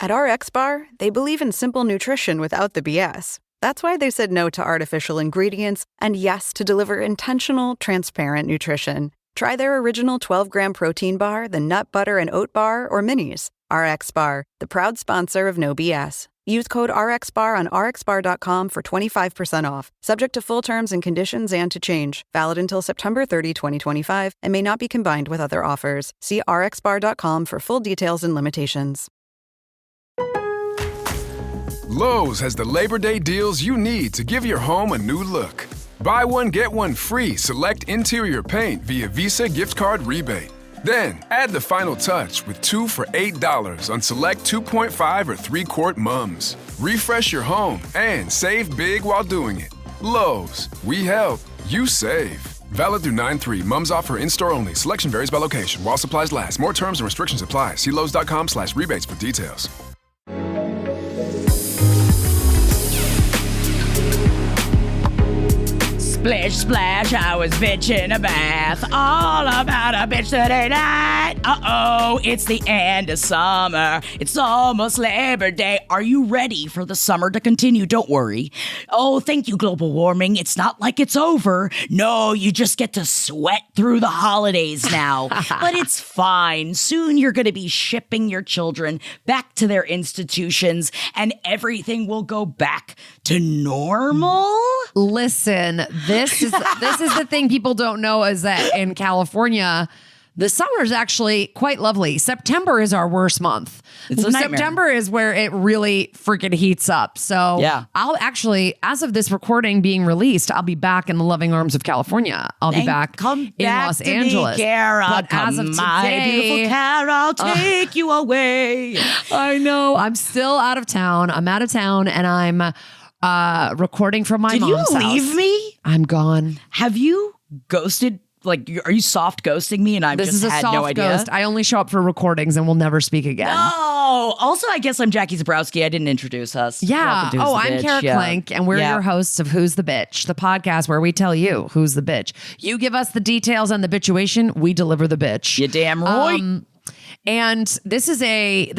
At RX Bar, they believe in simple nutrition without the BS. That's why they said no to artificial ingredients and yes to deliver intentional, transparent nutrition. Try their original 12-gram protein bar, the nut butter and oat bar, or minis. RX Bar, the proud sponsor of No BS. Use code RXBAR on rxbar.com for 25% off. Subject to full terms and conditions and to change. Valid until September 30, 2025, and may not be combined with other offers. See rxbar.com for full details and limitations. Lowe's has the Labor Day deals you need to give your home a new look. Buy one, get one free select interior paint via Visa gift card rebate. Then, add the final touch with 2 for $8 on select 2.5 or 3-quart mums. Refresh your home and save big while doing it. Lowe's, we help, you save. Valid through 9/3. Mums offer in-store only. Selection varies by location. While supplies last. More terms and restrictions apply. See Lowes.com/rebates for details. Splish splash, I was bitching a bath. All about a bitch today night. Uh-oh, it's the end of summer. It's almost Labor Day. Are you ready for the summer to continue? Don't worry. Oh, thank you, global warming. It's not like it's over. No, you just get to sweat through the holidays now. But it's fine. Soon you're going to be shipping your children back to their institutions and everything will go back to normal. Listen, this is the thing people don't know is that in California, the summer is actually quite lovely. September is our worst month. It's a nightmare. September is where it really freaking heats up. So yeah. I'll actually, as of this recording being released, I'll be back in the loving arms of California. I'll be back in Los Angeles. Carol, but as of my beautiful today, Carol, I'll take you away. I know. I'm still out of town. I'm out of town and I'm recording from my mom's house. Did you leave me? I'm gone. Have you ghosted? Like, are you soft ghosting me and This is a had soft no idea? ghost. I only show up for recordings and we'll never speak again. Oh, also, I guess I'm Jackie Zabrowski. I didn't introduce us. Yeah. Welcome to Who's the I'm Bitch. Kara Clank, and we're your hosts of Who's the Bitch, the podcast where we tell you who's the bitch. You give us the details on the bitchuation, we deliver the bitch. You damn right. And this is a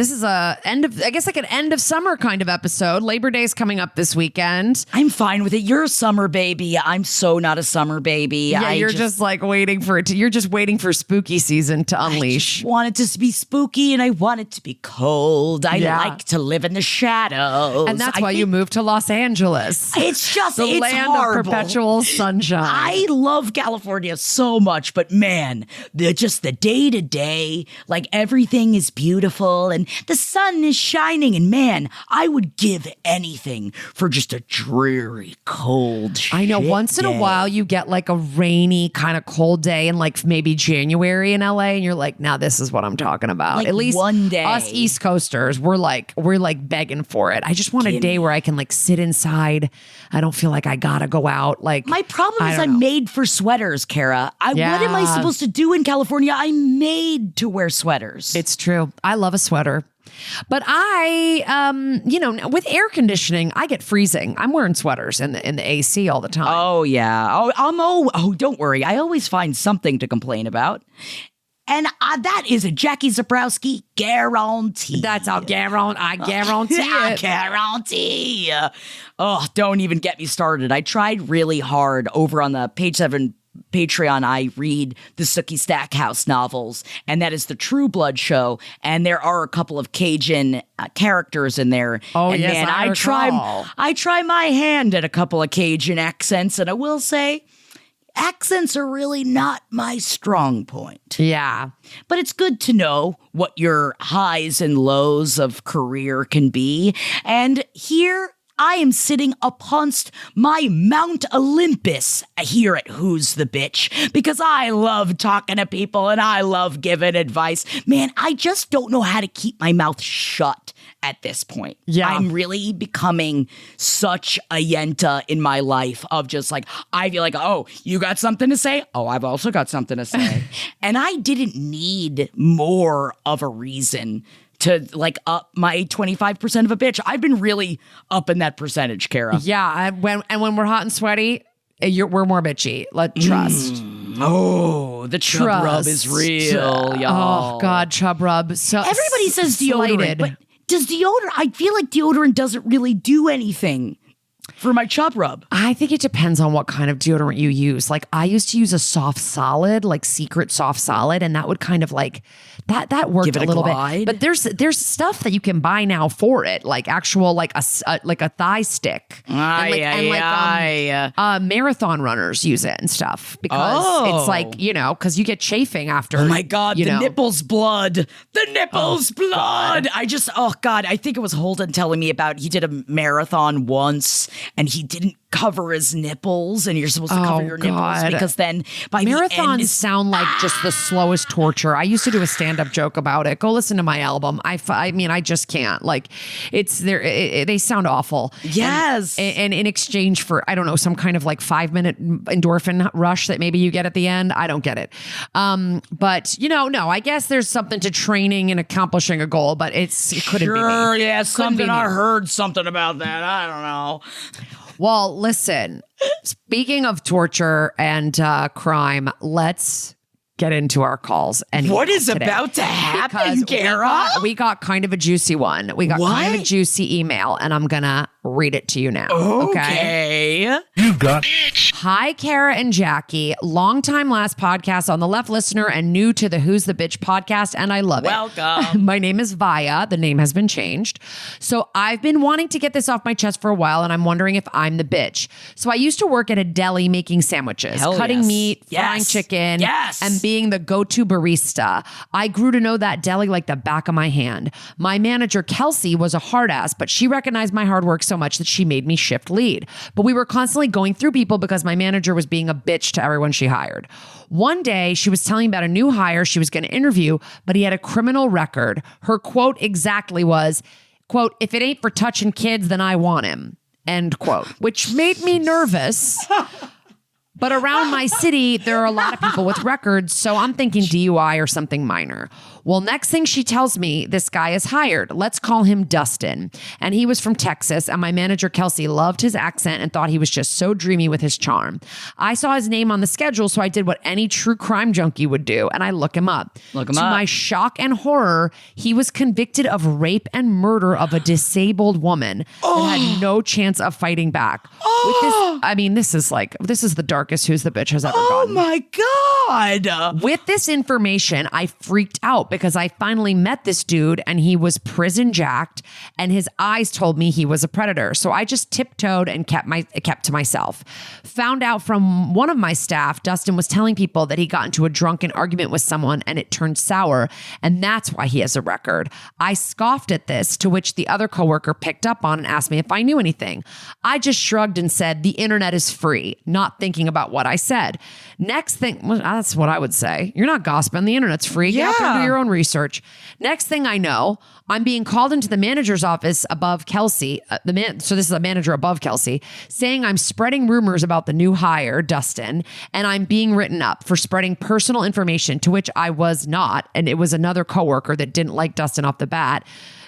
end of, I guess, like an end of summer kind of episode. Labor Day's coming up this weekend. I'm fine with it. You're a summer baby. I'm so not a summer baby. Yeah, you're just like waiting for it to, you're just waiting for spooky season to unleash. I want it to be spooky and I want it to be cold. I Yeah. like to live in the shadows. And that's why you moved to Los Angeles. It's just, the it's land horrible. of perpetual sunshine. I love California so much, but man, the day to day, like everything is beautiful and the sun is shining. And man, I would give anything for just a dreary, cold I know shit once in a day. while you get like a rainy kind of cold day in like maybe January in LA and you're like, now this is what I'm talking about. Like At least one day. us East Coasters, we're like begging for it. I just want a day where I can like sit inside. I don't feel like I gotta go out. Like My problem is don't I'm know. made for sweaters, Kara. What am I Yeah. supposed to do in California? I'm made to wear sweaters. It's true. I love a sweater. But I, with air conditioning, I get freezing. I'm wearing sweaters in the AC all the time. Oh, yeah. Don't worry. I always find something to complain about. And that is a Jackie Zabrowski guarantee. That's all guarantee. I guarantee it. Guarantee. Oh, don't even get me started. I tried really hard over on the Page 7 Patreon. I read the Sookie Stackhouse novels, and that is the True Blood show. And there are a couple of Cajun characters in there. Oh, and yes, man, I recall. I try my hand at a couple of Cajun accents, and I will say, accents are really not my strong point. Yeah. But it's good to know what your highs and lows of career can be. And here I am sitting upon my Mount Olympus here at Who's the Bitch because I love talking to people and I love giving advice. Man, I just don't know how to keep my mouth shut at this point. Yeah. I'm really becoming such a yenta in my life of just like, I feel like, oh, you got something to say? Oh, I've also got something to say. And I didn't need more of a reason to like up my 25% of a bitch. I've been really up in that percentage, Kara. Yeah. When we're hot and sweaty, we're more bitchy. Trust. Oh, the chub rub is real, y'all. Oh God, chub rub. So everybody says deodorant, slighted. but does deodorant, I feel like deodorant doesn't really do anything for my chub rub. I think it depends on what kind of deodorant you use. Like I used to use a soft solid, like Secret soft solid, and that would kind of like that worked Give it a little glide. bit. But there's stuff that you can buy now for it, like actual like a thigh stick. Marathon runners use it and stuff because it's like, because you get chafing after. Oh my God, the nipples blood. The nipples blood. God. I think it was Holden telling me about he did a marathon once and he didn't cover his nipples, and you're supposed to cover your nipples because then by marathons the end sound like just the slowest torture. I used to do a stand-up joke about it. Go listen to my album. I mean, I just can't. Like, it's there. They sound awful. Yes. And in exchange for, I don't know, some kind of like 5-minute endorphin rush that maybe you get at the end. I don't get it. But no, I guess there's something to training and accomplishing a goal, but it couldn't be me. Yeah, something. I heard something about that. I don't know. Well, listen, speaking of torture and crime, let's get into our calls. And what is today. about to happen, Kara? We got kind of a juicy one. We got kind of a juicy email, and I'm going to read it to you now. Okay. You got Hi, Kara and Jackie. Long-time last podcast on the left listener and new to the Who's the Bitch podcast, and I love it. Welcome. My name is Vaya. The name has been changed. So I've been wanting to get this off my chest for a while, and I'm wondering if I'm the bitch. So I used to work at a deli making sandwiches, cutting meat, frying chicken, and being the go-to barista. I grew to know that deli like the back of my hand. My manager, Kelsey, was a hard ass, but she recognized my hard work so much that she made me shift lead. But we were constantly going through people because my manager was being a bitch to everyone she hired. One day, she was telling me about a new hire she was going to interview, but he had a criminal record. Her quote exactly was, quote, "If it ain't for touching kids, then I want him," end quote, which made me nervous. But around my city, there are a lot of people with records, so I'm thinking DUI or something minor. Well, next thing she tells me, this guy is hired. Let's call him Dustin. And he was from Texas, and my manager, Kelsey, loved his accent and thought he was just so dreamy with his charm. I saw his name on the schedule, so I did what any true crime junkie would do, and I look him up. To my shock and horror, he was convicted of rape and murder of a disabled woman that had no chance of fighting back. With this, I mean, this is the darkest Who's the Bitch has ever gotten. Oh my God. With this information, I freaked out because I finally met this dude and he was prison jacked and his eyes told me he was a predator. So I just tiptoed and kept to myself. Found out from one of my staff, Dustin was telling people that he got into a drunken argument with someone and it turned sour, and that's why he has a record. I scoffed at this, to which the other coworker picked up on and asked me if I knew anything. I just shrugged and said, the internet is free, not thinking about what I said. Next thing, well, that's what I would say. You're not gossiping. The internet's free. Get out there and do your own research. Next thing I know, I'm being called into the manager's office above Kelsey, so this is a manager above Kelsey, saying I'm spreading rumors about the new hire, Dustin, and I'm being written up for spreading personal information, to which I was not, and it was another coworker that didn't like Dustin off the bat,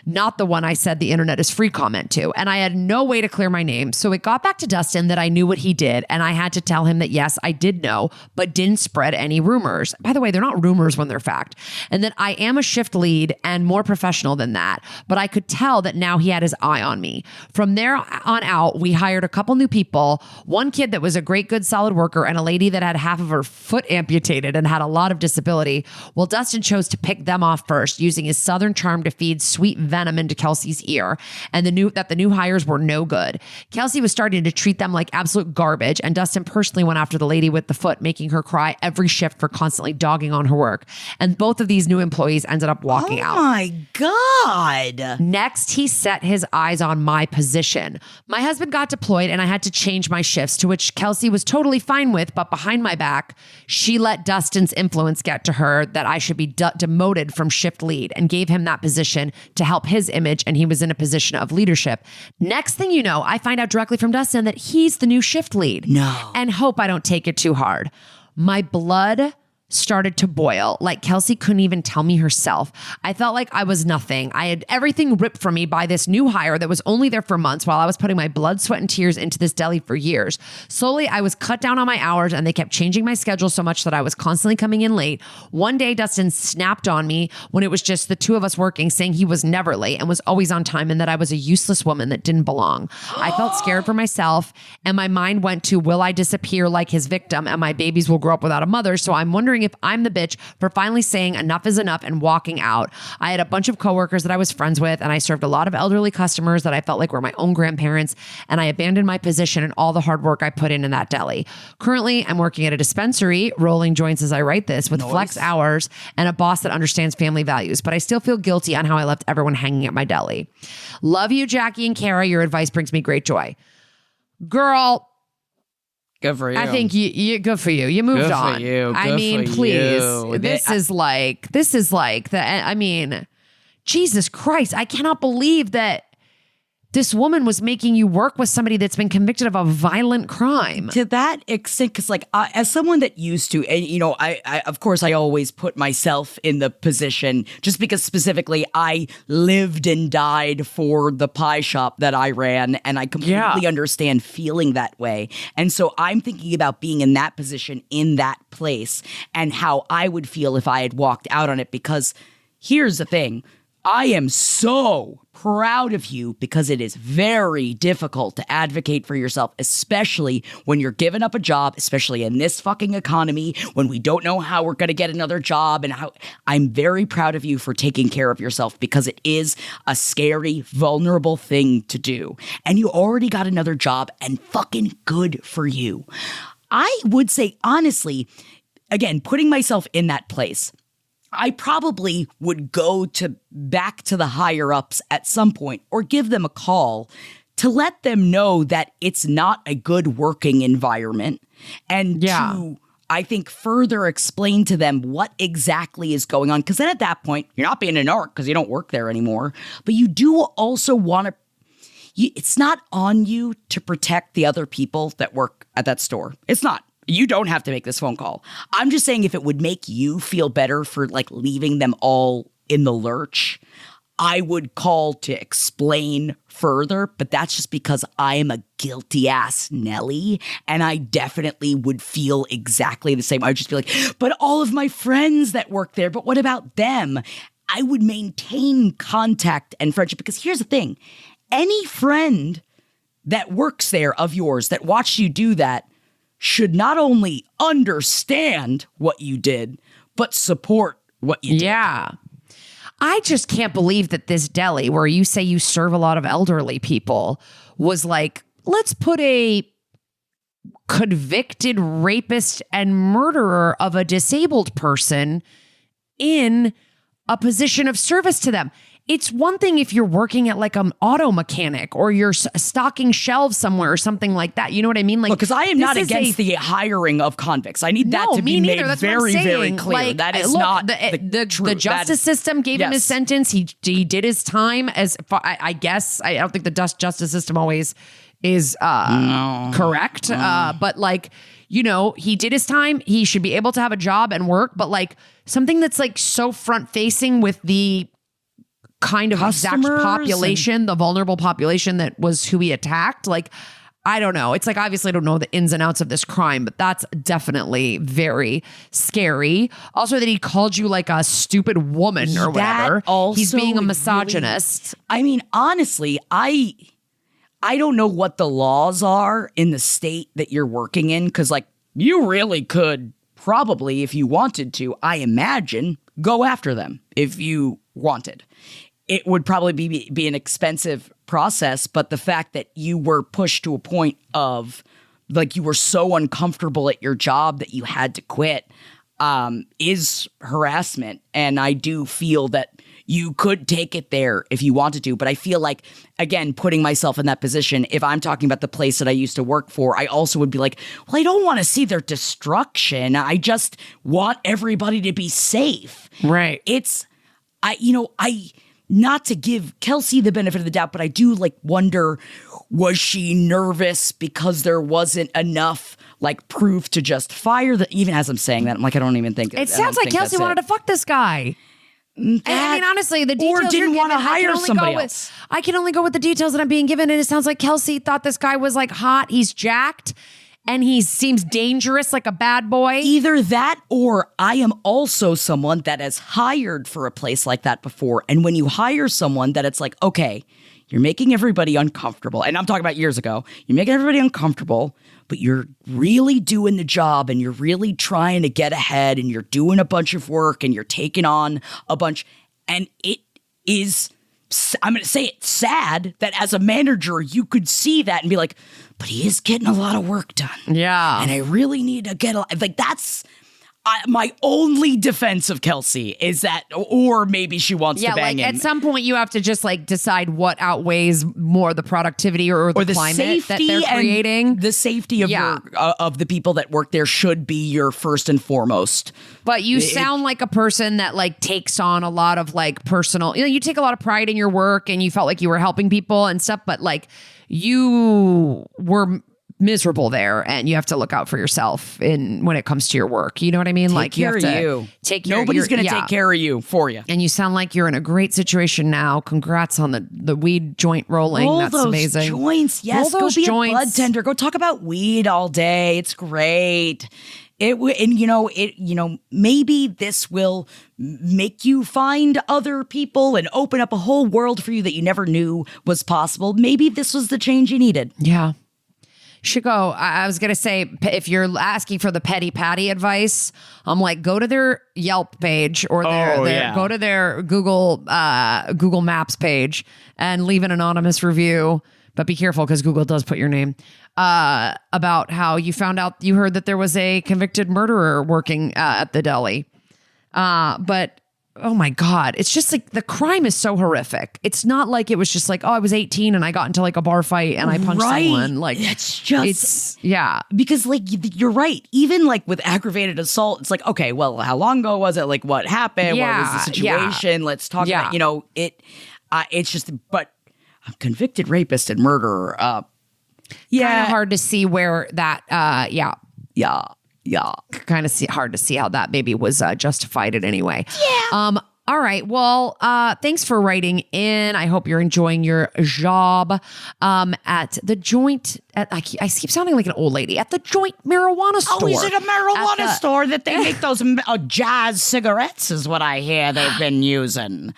not the one I said the internet is free comment to. And I had no way to clear my name. So it got back to Dustin that I knew what he did. And I had to tell him that, yes, I did know, but didn't spread any rumors. By the way, they're not rumors when they're fact. And that I am a shift lead and more professional than that. But I could tell that now he had his eye on me. From there on out, we hired a couple new people, one kid that was a great, good, solid worker, and a lady that had half of her foot amputated and had a lot of disability. Well, Dustin chose to pick them off first, using his southern charm to feed sweet venom into Kelsey's ear, and the new hires were no good. Kelsey was starting to treat them like absolute garbage, and Dustin personally went after the lady with the foot, making her cry every shift for constantly dogging on her work. And both of these new employees ended up walking out. Oh my God. Next, he set his eyes on my position. My husband got deployed and I had to change my shifts, to which Kelsey was totally fine with, but behind my back, she let Dustin's influence get to her that I should be demoted from shift lead, and gave him that position to help his image, and he was in a position of leadership. Next thing you know, I find out directly from Dustin that he's the new shift lead. No. And hope I don't take it too hard. My blood started to boil. Like Kelsey couldn't even tell me herself. I felt like I was nothing. I had everything ripped from me by this new hire that was only there for months while I was putting my blood, sweat, and tears into this deli for years. Slowly, I was cut down on my hours and they kept changing my schedule so much that I was constantly coming in late. One day, Dustin snapped on me when it was just the two of us working, saying he was never late and was always on time and that I was a useless woman that didn't belong. I felt scared for myself and my mind went to, will I disappear like his victim and my babies will grow up without a mother? So I'm wondering if I'm the bitch for finally saying enough is enough and walking out. I had a bunch of coworkers that I was friends with, and I served a lot of elderly customers that I felt like were my own grandparents, and I abandoned my position and all the hard work I put in that deli. Currently, I'm working at a dispensary, rolling joints as I write this, with flex hours and a boss that understands family values, but I still feel guilty on how I left everyone hanging at my deli. Love you, Jackie and Kara. Your advice brings me great joy. Girl, good for you. I think you good for you. You moved good on. For you. Good I mean, for please. you. This is like the, I mean, Jesus Christ. I cannot believe that this woman was making you work with somebody that's been convicted of a violent crime. To that extent, because like as someone that used to, and you know, I of course I always put myself in the position just because specifically I lived and died for the pie shop that I ran, and I completely understand feeling that way. And so I'm thinking about being in that position in that place and how I would feel if I had walked out on it. Because here's the thing. I am so proud of you because it is very difficult to advocate for yourself, especially when you're giving up a job, especially in this fucking economy, when we don't know how we're going to get another job. And how I'm very proud of you for taking care of yourself because it is a scary, vulnerable thing to do. And you already got another job, and fucking good for you. I would say, honestly, again, putting myself in that place, I probably would go back to the higher ups at some point or give them a call to let them know that it's not a good working environment, and to, I think, further explain to them what exactly is going on. Because then at that point, you're not being a narc because you don't work there anymore, but you do also want to, it's not on you to protect the other people that work at that store. It's not. You don't have to make this phone call. I'm just saying if it would make you feel better for like leaving them all in the lurch, I would call to explain further, but that's just because I am a guilty ass Nelly, and I definitely would feel exactly the same. I'd just be like, but all of my friends that work there, but what about them? I would maintain contact and friendship, because here's the thing. Any friend that works there of yours that watched you do that should not only understand what you did, but support what you did. Yeah. I just can't believe that this deli, where you say you serve a lot of elderly people, was like, let's put a convicted rapist and murderer of a disabled person in a position of service to them. It's one thing if you're working at like an auto mechanic or you're stocking shelves somewhere or something like that. You know what I mean? Like, because I am not against the hiring of convicts. I need that to be made very, very clear. Like, that is not the justice system gave him his sentence. He did his time. As far, I guess I don't think the justice system always is correct. But like, you know, he did his time. He should be able to have a job and work. But like something that's like so front facing with the kind of exact population, the vulnerable population that was who he attacked. Like, I don't know. It's like, obviously I don't know the ins and outs of this crime, but that's definitely very scary. Also that he called you like a stupid woman or whatever. He's being a misogynist. Really, I mean, honestly, I don't know what the laws are in the state that you're working in. Cause like you really could probably, if you wanted to, I imagine, go after them if you wanted. It would probably be an expensive process, but the fact that you were pushed to a point of like you were so uncomfortable at your job that you had to quit is harassment. And I do feel that you could take it there if you wanted to. But I feel like, again, putting myself in that position, if I'm talking about the place that I used to work for, I also would be like, well, I don't want to see their destruction. I just want everybody to be safe. Right. not to give Kelsey the benefit of the doubt, but I do like wonder, was she nervous because there wasn't enough like proof to just fire the, even as I'm saying that, I'm like, I don't even think it sounds like Kelsey wanted to fuck this guy. I mean, honestly, the details or didn't want to hire somebody else. I can only go with the details that I'm being given, and it sounds like Kelsey thought this guy was like hot. He's jacked, and he seems dangerous, like a bad boy. Either that, or I am also someone that has hired for a place like that before. And when you hire someone that it's like, okay, you're making everybody uncomfortable, and I'm talking about years ago, you're making everybody uncomfortable, but you're really doing the job and you're really trying to get ahead and you're doing a bunch of work and you're taking on a bunch. And it is, I'm going to say it, sad that as a manager, you could see that and be like, but he is getting a lot of work done. Yeah. And I really need to get, like, that's my only defense of Kelsey is that, or maybe she wants to bang him. At some point you have to just like decide what outweighs more, the productivity or the climate that they're creating. The safety of your, of the people that work there should be your first and foremost. But you sound like a person that like takes on a lot of like personal, you take a lot of pride in your work and you felt like you were helping people and stuff, but like you were miserable there, and you have to look out for yourself when it comes to your work. You know what I mean? Take care of you. Nobody's going to take care of you for you. And you sound like you're in a great situation now. Congrats on the weed joint rolling. Roll That's those amazing. Joints, yes. Roll those go be joints. A bud tender. Go talk about weed all day. It's great. Maybe this will make you find other people and open up a whole world for you that you never knew was possible. Maybe this was the change you needed. Yeah. Should go. I was going to say, if you're asking for the petty patty advice, I'm like, go to their Yelp page or go to their Google Maps page and leave an anonymous review. But be careful because Google does put your name, about how you heard that there was a convicted murderer working at the deli. But oh my God, it's just like the crime is so horrific. It's not like it was just like, oh, I was 18 and I got into like a bar fight and I punched someone. Like because like you're right. Even like with aggravated assault, it's like, okay, well, how long ago was it? Like what happened? What was the situation? Let's talk about, it's just, but a convicted rapist and murderer. Kind of hard to see where that, kind of hard to see how that maybe was justified in any way. Yeah. All right. Well, thanks for writing in. I hope you're enjoying your job at the joint. I keep sounding like an old lady. At the joint marijuana store. Oh, is it a marijuana store that they make those jazz cigarettes is what I hear they've been using.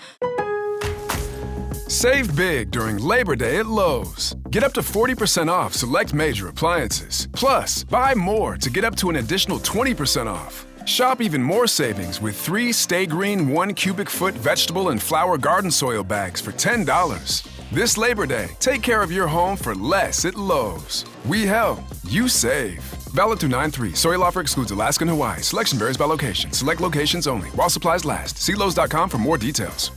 Save big during Labor Day at Lowe's. Get up to 40% off select major appliances. Plus, buy more to get up to an additional 20% off. Shop even more savings with 3 Stay Green 1 cubic foot vegetable and flower garden soil bags for $10. This Labor Day, take care of your home for less at Lowe's. We help, you save. Valid through 9/3. Soil offer excludes Alaska and Hawaii. Selection varies by location. Select locations only. While supplies last. See Lowe's.com for more details.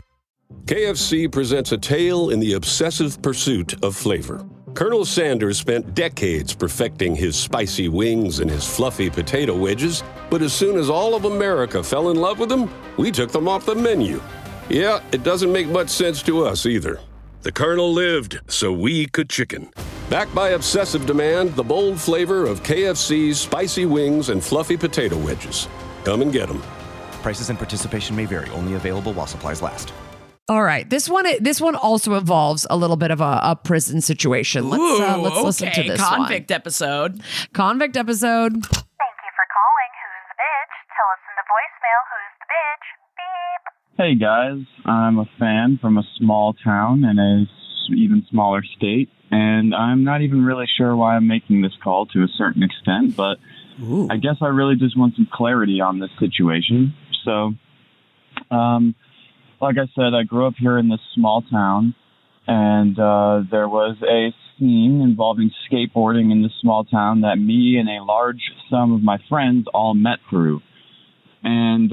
KFC presents a tale in the obsessive pursuit of flavor. Colonel Sanders spent decades perfecting his spicy wings and his fluffy potato wedges, but as soon as all of America fell in love with them, we took them off the menu. Yeah, it doesn't make much sense to us either. The Colonel lived so we could chicken. Backed by obsessive demand, the bold flavor of KFC's spicy wings and fluffy potato wedges. Come and get them. Prices and participation may vary. Only available while supplies last. All right. This one also involves a little bit of a prison situation. Let's listen to this Convict episode. Convict episode. Thank you for calling. Who's the bitch? Tell us in the voicemail who's the bitch. Beep. Hey guys, I'm a fan from a small town in a even smaller state, and I'm not even really sure why I'm making this call to a certain extent, but I guess I really just want some clarity on this situation. So, like I said, I grew up here in this small town, and there was a scene involving skateboarding in this small town that me and a large sum of my friends all met through. And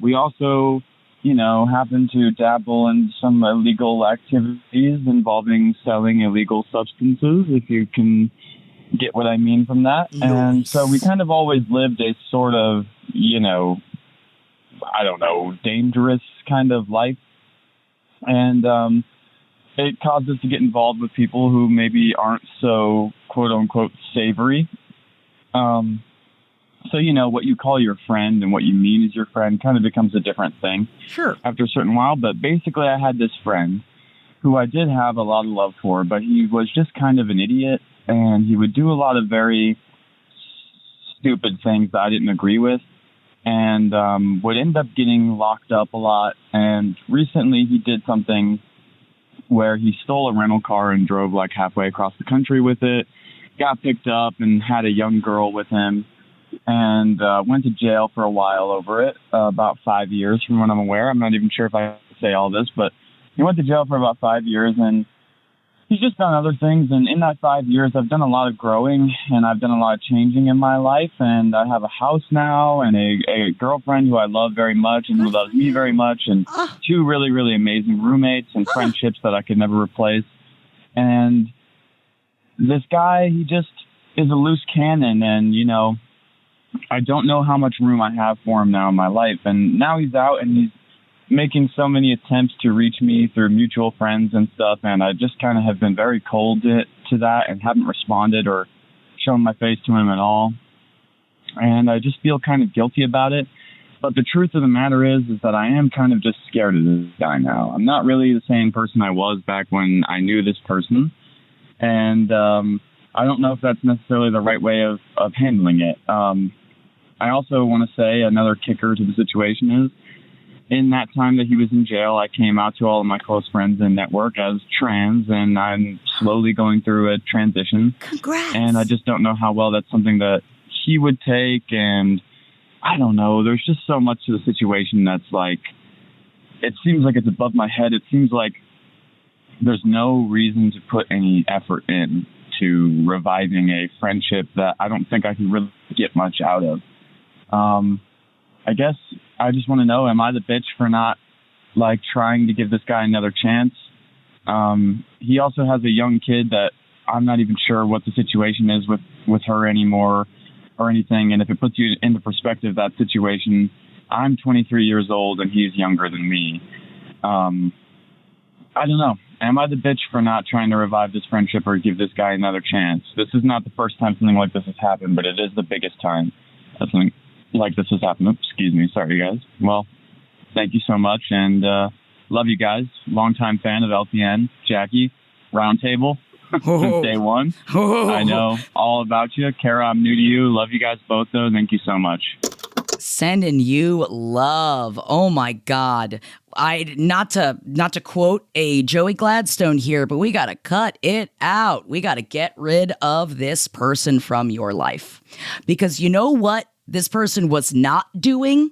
we also, happened to dabble in some illegal activities involving selling illegal substances, if you can get what I mean from that. Nice. And so we kind of always lived a sort of, dangerous kind of life. And it caused us to get involved with people who maybe aren't so quote-unquote savory. So, what you call your friend and what you mean is your friend kind of becomes a different thing. Sure. After a certain while. But basically, I had this friend who I did have a lot of love for, but he was just kind of an idiot, and he would do a lot of very stupid things that I didn't agree with, and would end up getting locked up a lot. And recently, he did something where he stole a rental car and drove like halfway across the country with it, got picked up and had a young girl with him, and went to jail for a while over it, about 5 years from what I'm aware. I'm not even sure if I say all this, but he went to jail for about 5 years, and he's just done other things. And in that 5 years, I've done a lot of growing, and I've done a lot of changing in my life. And I have a house now and a girlfriend who I love very much and who loves me very much, and two really, really amazing roommates and friendships that I could never replace. And this guy, he just is a loose cannon, and, I don't know how much room I have for him now in my life. And now he's out, and he's making so many attempts to reach me through mutual friends and stuff, and I just kind of have been very cold to that and haven't responded or shown my face to him at all. And I just feel kind of guilty about it. But the truth of the matter is that I am kind of just scared of this guy now. I'm not really the same person I was back when I knew this person. And I don't know if that's necessarily the right way of handling it. I also want to say another kicker to the situation is, in that time that he was in jail, I came out to all of my close friends and network as trans, and I'm slowly going through a transition. Congrats. And I just don't know how well that's something that he would take, and I don't know. There's just so much to the situation that's like, it seems like it's above my head. It seems like there's no reason to put any effort in to reviving a friendship that I don't think I can really get much out of. I guess I just want to know, am I the bitch for not trying to give this guy another chance? He also has a young kid that I'm not even sure what the situation is with her anymore or anything. And if it puts you into perspective, that situation, I'm 23 years old and he's younger than me. I don't know. Am I the bitch for not trying to revive this friendship or give this guy another chance? This is not the first time something like this has happened, but it is the biggest time that something like this has happened. Oops, excuse me. Sorry, guys. Well, thank you so much, and love you guys. Longtime fan of LPN, Jackie, Roundtable, since day one. I know all about you. Kara, I'm new to you. Love you guys both, though. Thank you so much. Sending you love. Oh my God. Not to quote a Joey Gladstone here, but we got to cut it out. We got to get rid of this person from your life. Because you know what this person was not doing?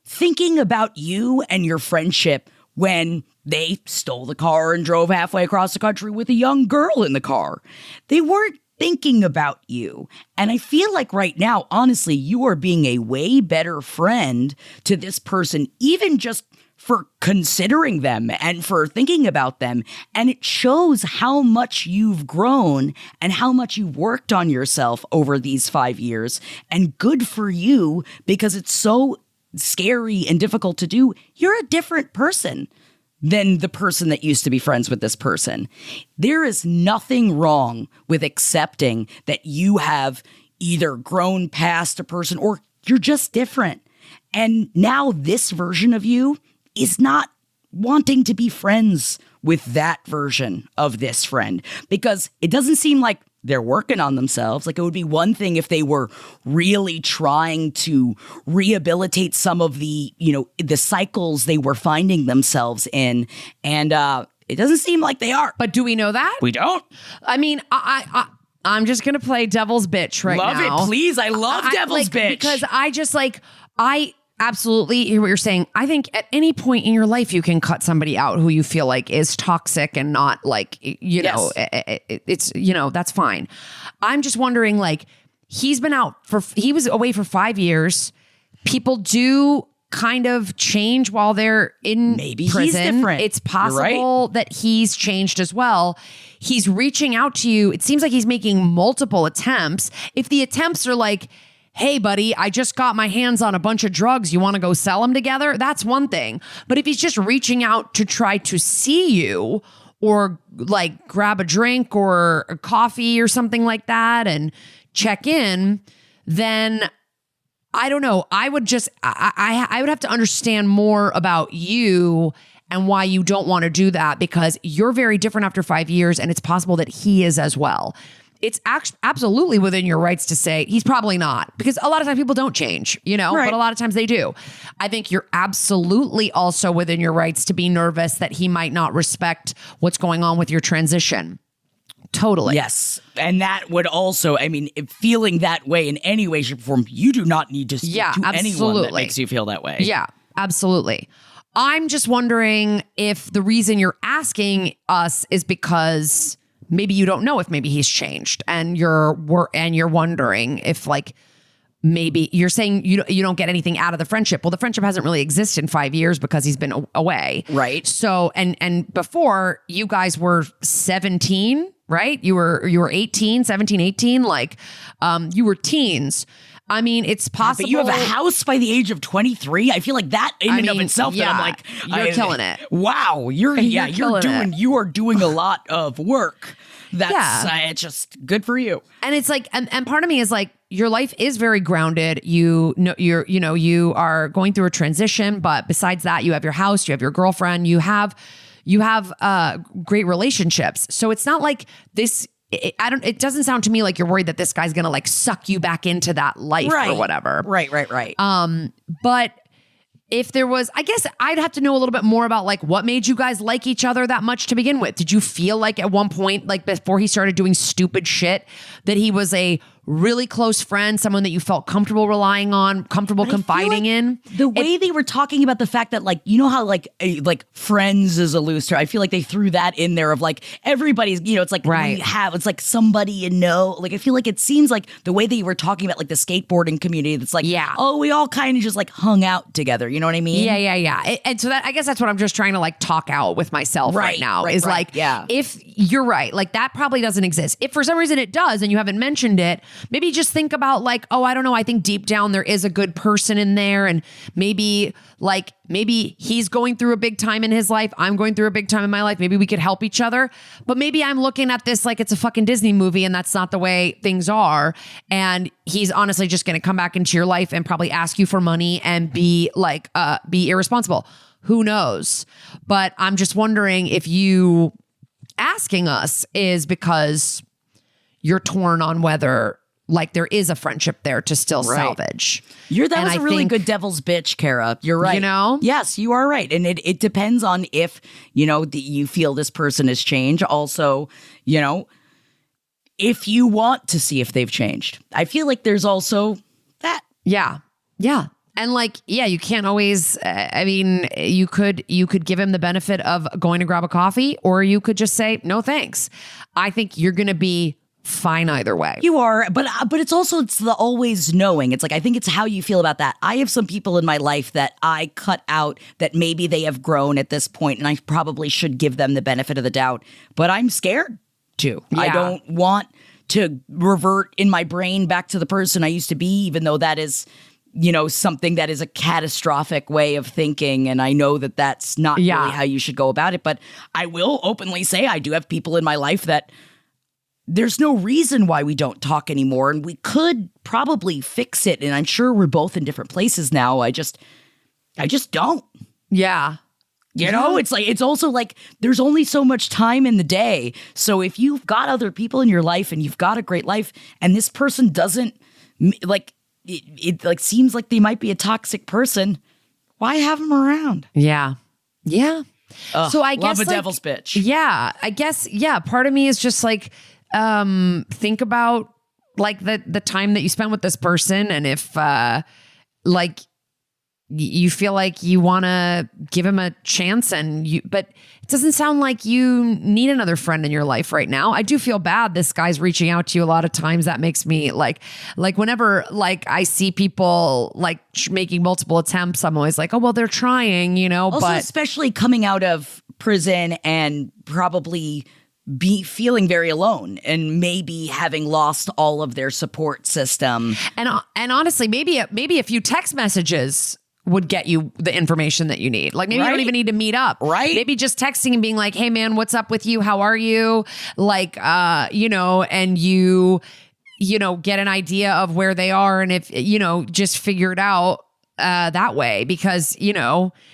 Thinking about you and your friendship when they stole the car and drove halfway across the country with a young girl in the car. They weren't thinking about you. And I feel like right now, honestly, you are being a way better friend to this person, even just for considering them and for thinking about them. And it shows how much you've grown and how much you worked on yourself over these 5 years. And good for you, because it's so scary and difficult to do. You're a different person than the person that used to be friends with this person. There is nothing wrong with accepting that you have either grown past a person or you're just different. And now this version of you is not wanting to be friends with that version of this friend, because it doesn't seem like they're working on themselves. Like, it would be one thing if they were really trying to rehabilitate some of the, the cycles they were finding themselves in. And it doesn't seem like they are. But do we know that? We don't. I mean, I'm just going to play devil's bitch right now. Love it, please. I love devil's bitch. Because I absolutely hear what you're saying. I think at any point in your life, you can cut somebody out who you feel like is toxic and not it's, that's fine. I'm just wondering, he was away for 5 years. People do kind of change while they're in Maybe prison. He's different. It's possible that he's changed as well. He's reaching out to you. It seems like he's making multiple attempts. If the attempts are like, hey, buddy, I just got my hands on a bunch of drugs. You want to go sell them together? That's one thing. But if he's just reaching out to try to see you or like grab a drink or a coffee or something like that and check in, then I don't know. I would just, I would have to understand more about you and why you don't want to do that, because you're very different after 5 years, and it's possible that he is as well. It's absolutely within your rights to say he's probably not, because a lot of times people don't change, you know, but a lot of times they do. I think you're absolutely also within your rights to be nervous that he might not respect what's going on with your transition. Totally. Yes. And that would also, I mean, if feeling that way in any way, shape, or form, you do not need to speak to anyone that makes you feel that way. Yeah, absolutely. I'm just wondering if the reason you're asking us is because maybe you don't know if maybe he's changed, and you're wondering if, like, maybe you're saying you don't get anything out of the friendship. Well, the friendship hasn't really existed in 5 years because he's been away. Right. So, and before, you guys were 17, right? You were 18, 17, 18, like, you were teens. I mean, it's possible. But you have a house by the age of 23. I feel like that in and of itself, that I'm like, you're killing it. Wow. You are doing a lot of work. That's it's just good for you. And it's like, and part of me is like, your life is very grounded. You are going through a transition, but besides that, you have your house, you have your girlfriend, you have great relationships. So it's not like this. It doesn't sound to me like you're worried that this guy's gonna like suck you back into that life or whatever. Right. But if there was, I guess I'd have to know a little bit more about like what made you guys like each other that much to begin with. Did you feel like at one point, like before he started doing stupid shit, that he was a really close friend, someone that you felt comfortable relying on, comfortable confiding in? The way they were talking about the fact that, like, you know how like Friends is a loose term. I feel like they threw that in there of like everybody's, you know, it's like it's like somebody you know. Like I feel like it seems like the way they were talking about like the skateboarding community, that's like, oh, we all kind of just like hung out together. You know what I mean? Yeah. And so that, I guess that's what I'm just trying to like talk out with myself right now. If you're right, like that probably doesn't exist. If for some reason it does and you haven't mentioned it, maybe just think about like, oh, I don't know. I think deep down there is a good person in there. And maybe he's going through a big time in his life. I'm going through a big time in my life. Maybe we could help each other. But maybe I'm looking at this like it's a fucking Disney movie and that's not the way things are. And he's honestly just going to come back into your life and probably ask you for money and be irresponsible. Who knows? But I'm just wondering if you asking us is because you're torn on whether like there is a friendship there to still salvage. That was a really good devil's bitch, Kara. You're right. You know? Yes, you are right. And it depends on if, you know, you feel this person has changed. Also, you know, if you want to see if they've changed. I feel like there's also that. Yeah. And like, you can't always, I mean, you could give him the benefit of going to grab a coffee, or you could just say, no, thanks. I think you're going to be fine either way. You are, but it's the always knowing. It's like, I think it's how you feel about that. I have some people in my life that I cut out that maybe they have grown at this point, and I probably should give them the benefit of the doubt, but I'm scared to. Yeah. I don't want to revert in my brain back to the person I used to be, even though that is, you know, something that is a catastrophic way of thinking. And I know that that's not really how you should go about it. But I will openly say I do have people in my life that there's no reason why we don't talk anymore. And we could probably fix it. And I'm sure we're both in different places now. I just don't. Yeah. You know, it's like, it's also like there's only so much time in the day. So if you've got other people in your life and you've got a great life and this person doesn't like, it like seems like they might be a toxic person, why have them around? Yeah. So I guess love a devil's bitch. Yeah. I guess, part of me is just like, think about like the time that you spent with this person. And if, like you feel like you want to give him a chance but it doesn't sound like you need another friend in your life right now. I do feel bad. This guy's reaching out to you a lot of times. That makes me like whenever like I see people like making multiple attempts, I'm always like, oh, well, they're trying, you know, also, especially coming out of prison and probably be feeling very alone and maybe having lost all of their support system. And honestly, maybe a few text messages would get you the information that you need. Like maybe you don't even need to meet up. Right. Maybe just texting and being like, hey man, what's up with you? How are you? Like, and you get an idea of where they are. And if, just figure it out that way. Because,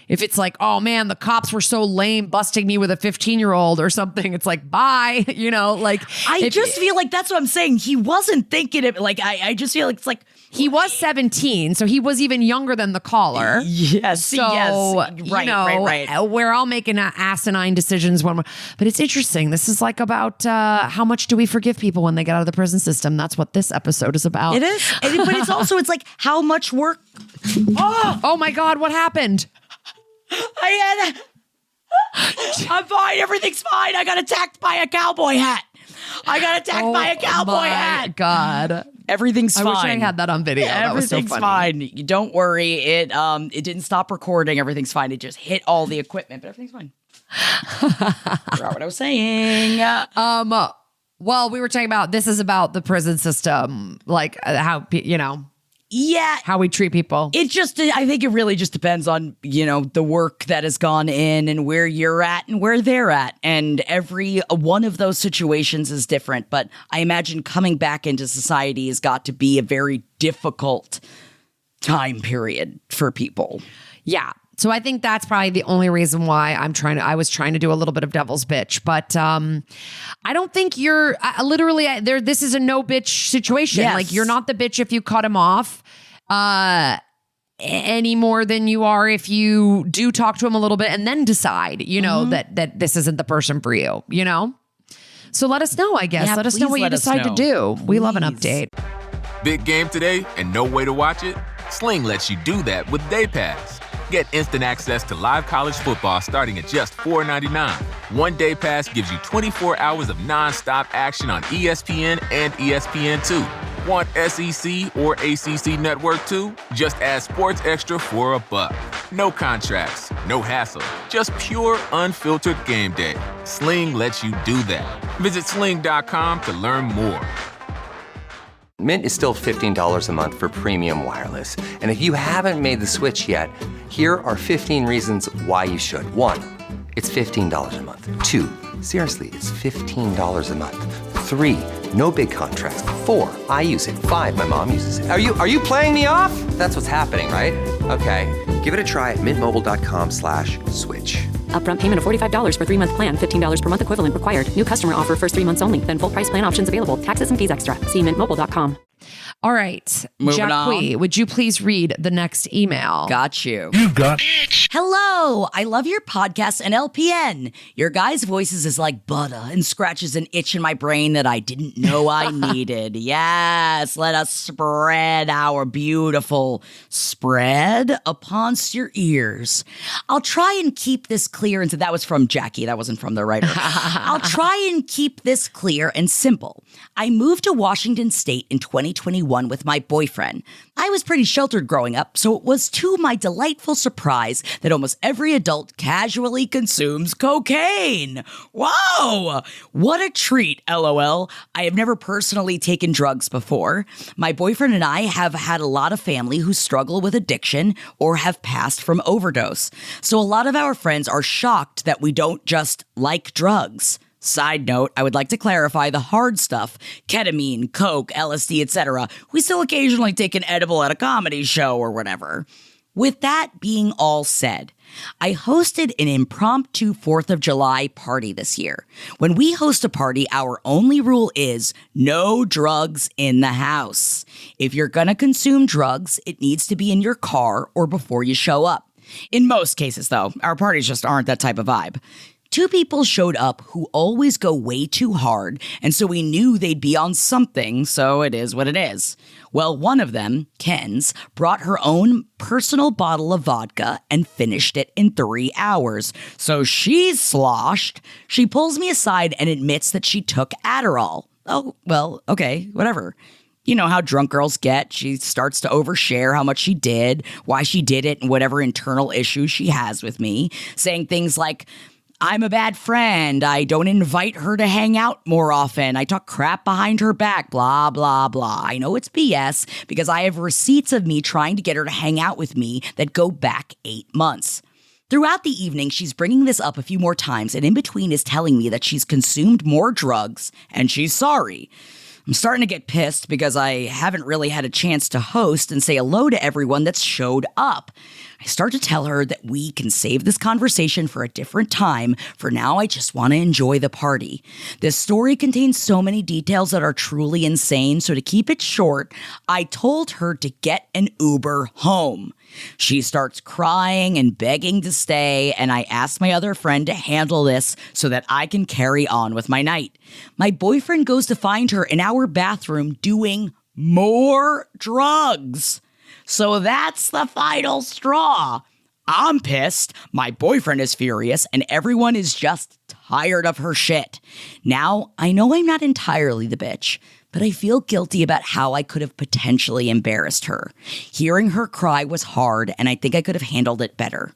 if it's like, oh man, the cops were so lame busting me with a 15-year-old or something, it's like, bye, I just feel like that's what I'm saying. He wasn't thinking it. Like, I just feel like it's like, he was 17, so he was even younger than the caller. Yes, so, yes. Right. We're all making asinine decisions but it's interesting. This is like about how much do we forgive people when they get out of the prison system? That's what this episode is about. It is. But it's also, it's like how much work. Oh my God, what happened? I'm fine. Everything's fine. I got attacked by a cowboy hat. Oh my God. Everything's fine. I wish I had that on video. Everything's fine. You don't worry. It didn't stop recording. Everything's fine. It just hit all the equipment, but everything's fine. Forgot what I was saying. Well, we were talking about, this is about the prison system, like how, yeah, how we treat people. I think it really just depends on, the work that has gone in and where you're at and where they're at. And every one of those situations is different. But I imagine coming back into society has got to be a very difficult time period for people. Yeah. So I think that's probably the only reason why I was trying to do a little bit of devil's bitch, but I don't think you're literally there. This is a no bitch situation. Yes. Like you're not the bitch if you cut him off any more than you are if you do talk to him a little bit and then decide, that this isn't the person for you, So let us know, I guess. Yeah, let us know what you decide to do. We love an update. Big game today and no way to watch it? Sling lets you do that with Day Pass. Get instant access to live college football starting at just $4.99. One Day Pass gives you 24 hours of nonstop action on ESPN and ESPN2. Want SEC or ACC Network too? Just add Sports Extra for $1. No contracts, no hassle, just pure unfiltered game day. Sling lets you do that. Visit sling.com to learn more. Mint is still $15 a month for premium wireless. And if you haven't made the switch yet, here are 15 reasons why you should. 1, it's $15 a month. 2, seriously, it's $15 a month. 3, no big contracts. 4, I use it. 5, my mom uses it. Are you playing me off? That's what's happening, right? Okay, give it a try at mintmobile.com/switch. Upfront payment of $45 for 3-month plan, $15 per month equivalent required. New customer offer first 3 months only. Then full price plan options available. Taxes and fees extra. See mintmobile.com. All right. Moving Jacque, on. would you please read the next email? Got you. You got Hello, I love your podcast and LPN. Your guys' voices is like butter and scratches an itch in my brain that I didn't know I needed. Yes, let us spread our beautiful spread upon your ears. I'll try and keep this clear. And so that was from Jackie. That wasn't from the writer. I'll try and keep this clear and simple. I moved to Washington State in 2021 with my boyfriend. I was pretty sheltered growing up, so it was to my delightful surprise that almost every adult casually consumes cocaine. Whoa! What a treat, LOL. I have never personally taken drugs before. My boyfriend and I have had a lot of family who struggle with addiction or have passed from overdose. So a lot of our friends are shocked that we don't just like drugs. Side note, I would like to clarify the hard stuff, ketamine, coke, LSD, etc. We still occasionally take an edible at a comedy show or whatever. With that being all said, I hosted an impromptu 4th of July party this year. When we host a party, our only rule is no drugs in the house. If you're gonna consume drugs, it needs to be in your car or before you show up. In most cases, though, our parties just aren't that type of vibe. 2 people showed up who always go way too hard, and so we knew they'd be on something, so it is what it is. Well, one of them, Ken's, brought her own personal bottle of vodka and finished it in 3 hours. So she's sloshed. She pulls me aside and admits that she took Adderall. Oh, well, okay, whatever. You know how drunk girls get. She starts to overshare how much she did, why she did it, and whatever internal issues she has with me, saying things like, I'm a bad friend. I don't invite her to hang out more often. I talk crap behind her back, blah, blah, blah. I know it's BS because I have receipts of me trying to get her to hang out with me that go back 8 months. Throughout the evening, she's bringing this up a few more times, and in between is telling me that she's consumed more drugs and she's sorry. I'm starting to get pissed because I haven't really had a chance to host and say hello to everyone that's showed up. I start to tell her that we can save this conversation for a different time. For now, I just want to enjoy the party. This story contains so many details that are truly insane, so to keep it short, I told her to get an Uber home. She starts crying and begging to stay, and I asked my other friend to handle this so that I can carry on with my night. My boyfriend goes to find her in our bathroom doing more drugs. So that's the final straw. I'm pissed, my boyfriend is furious, and everyone is just tired of her shit. Now, I know I'm not entirely the bitch, but I feel guilty about how I could have potentially embarrassed her. Hearing her cry was hard, and I think I could have handled it better.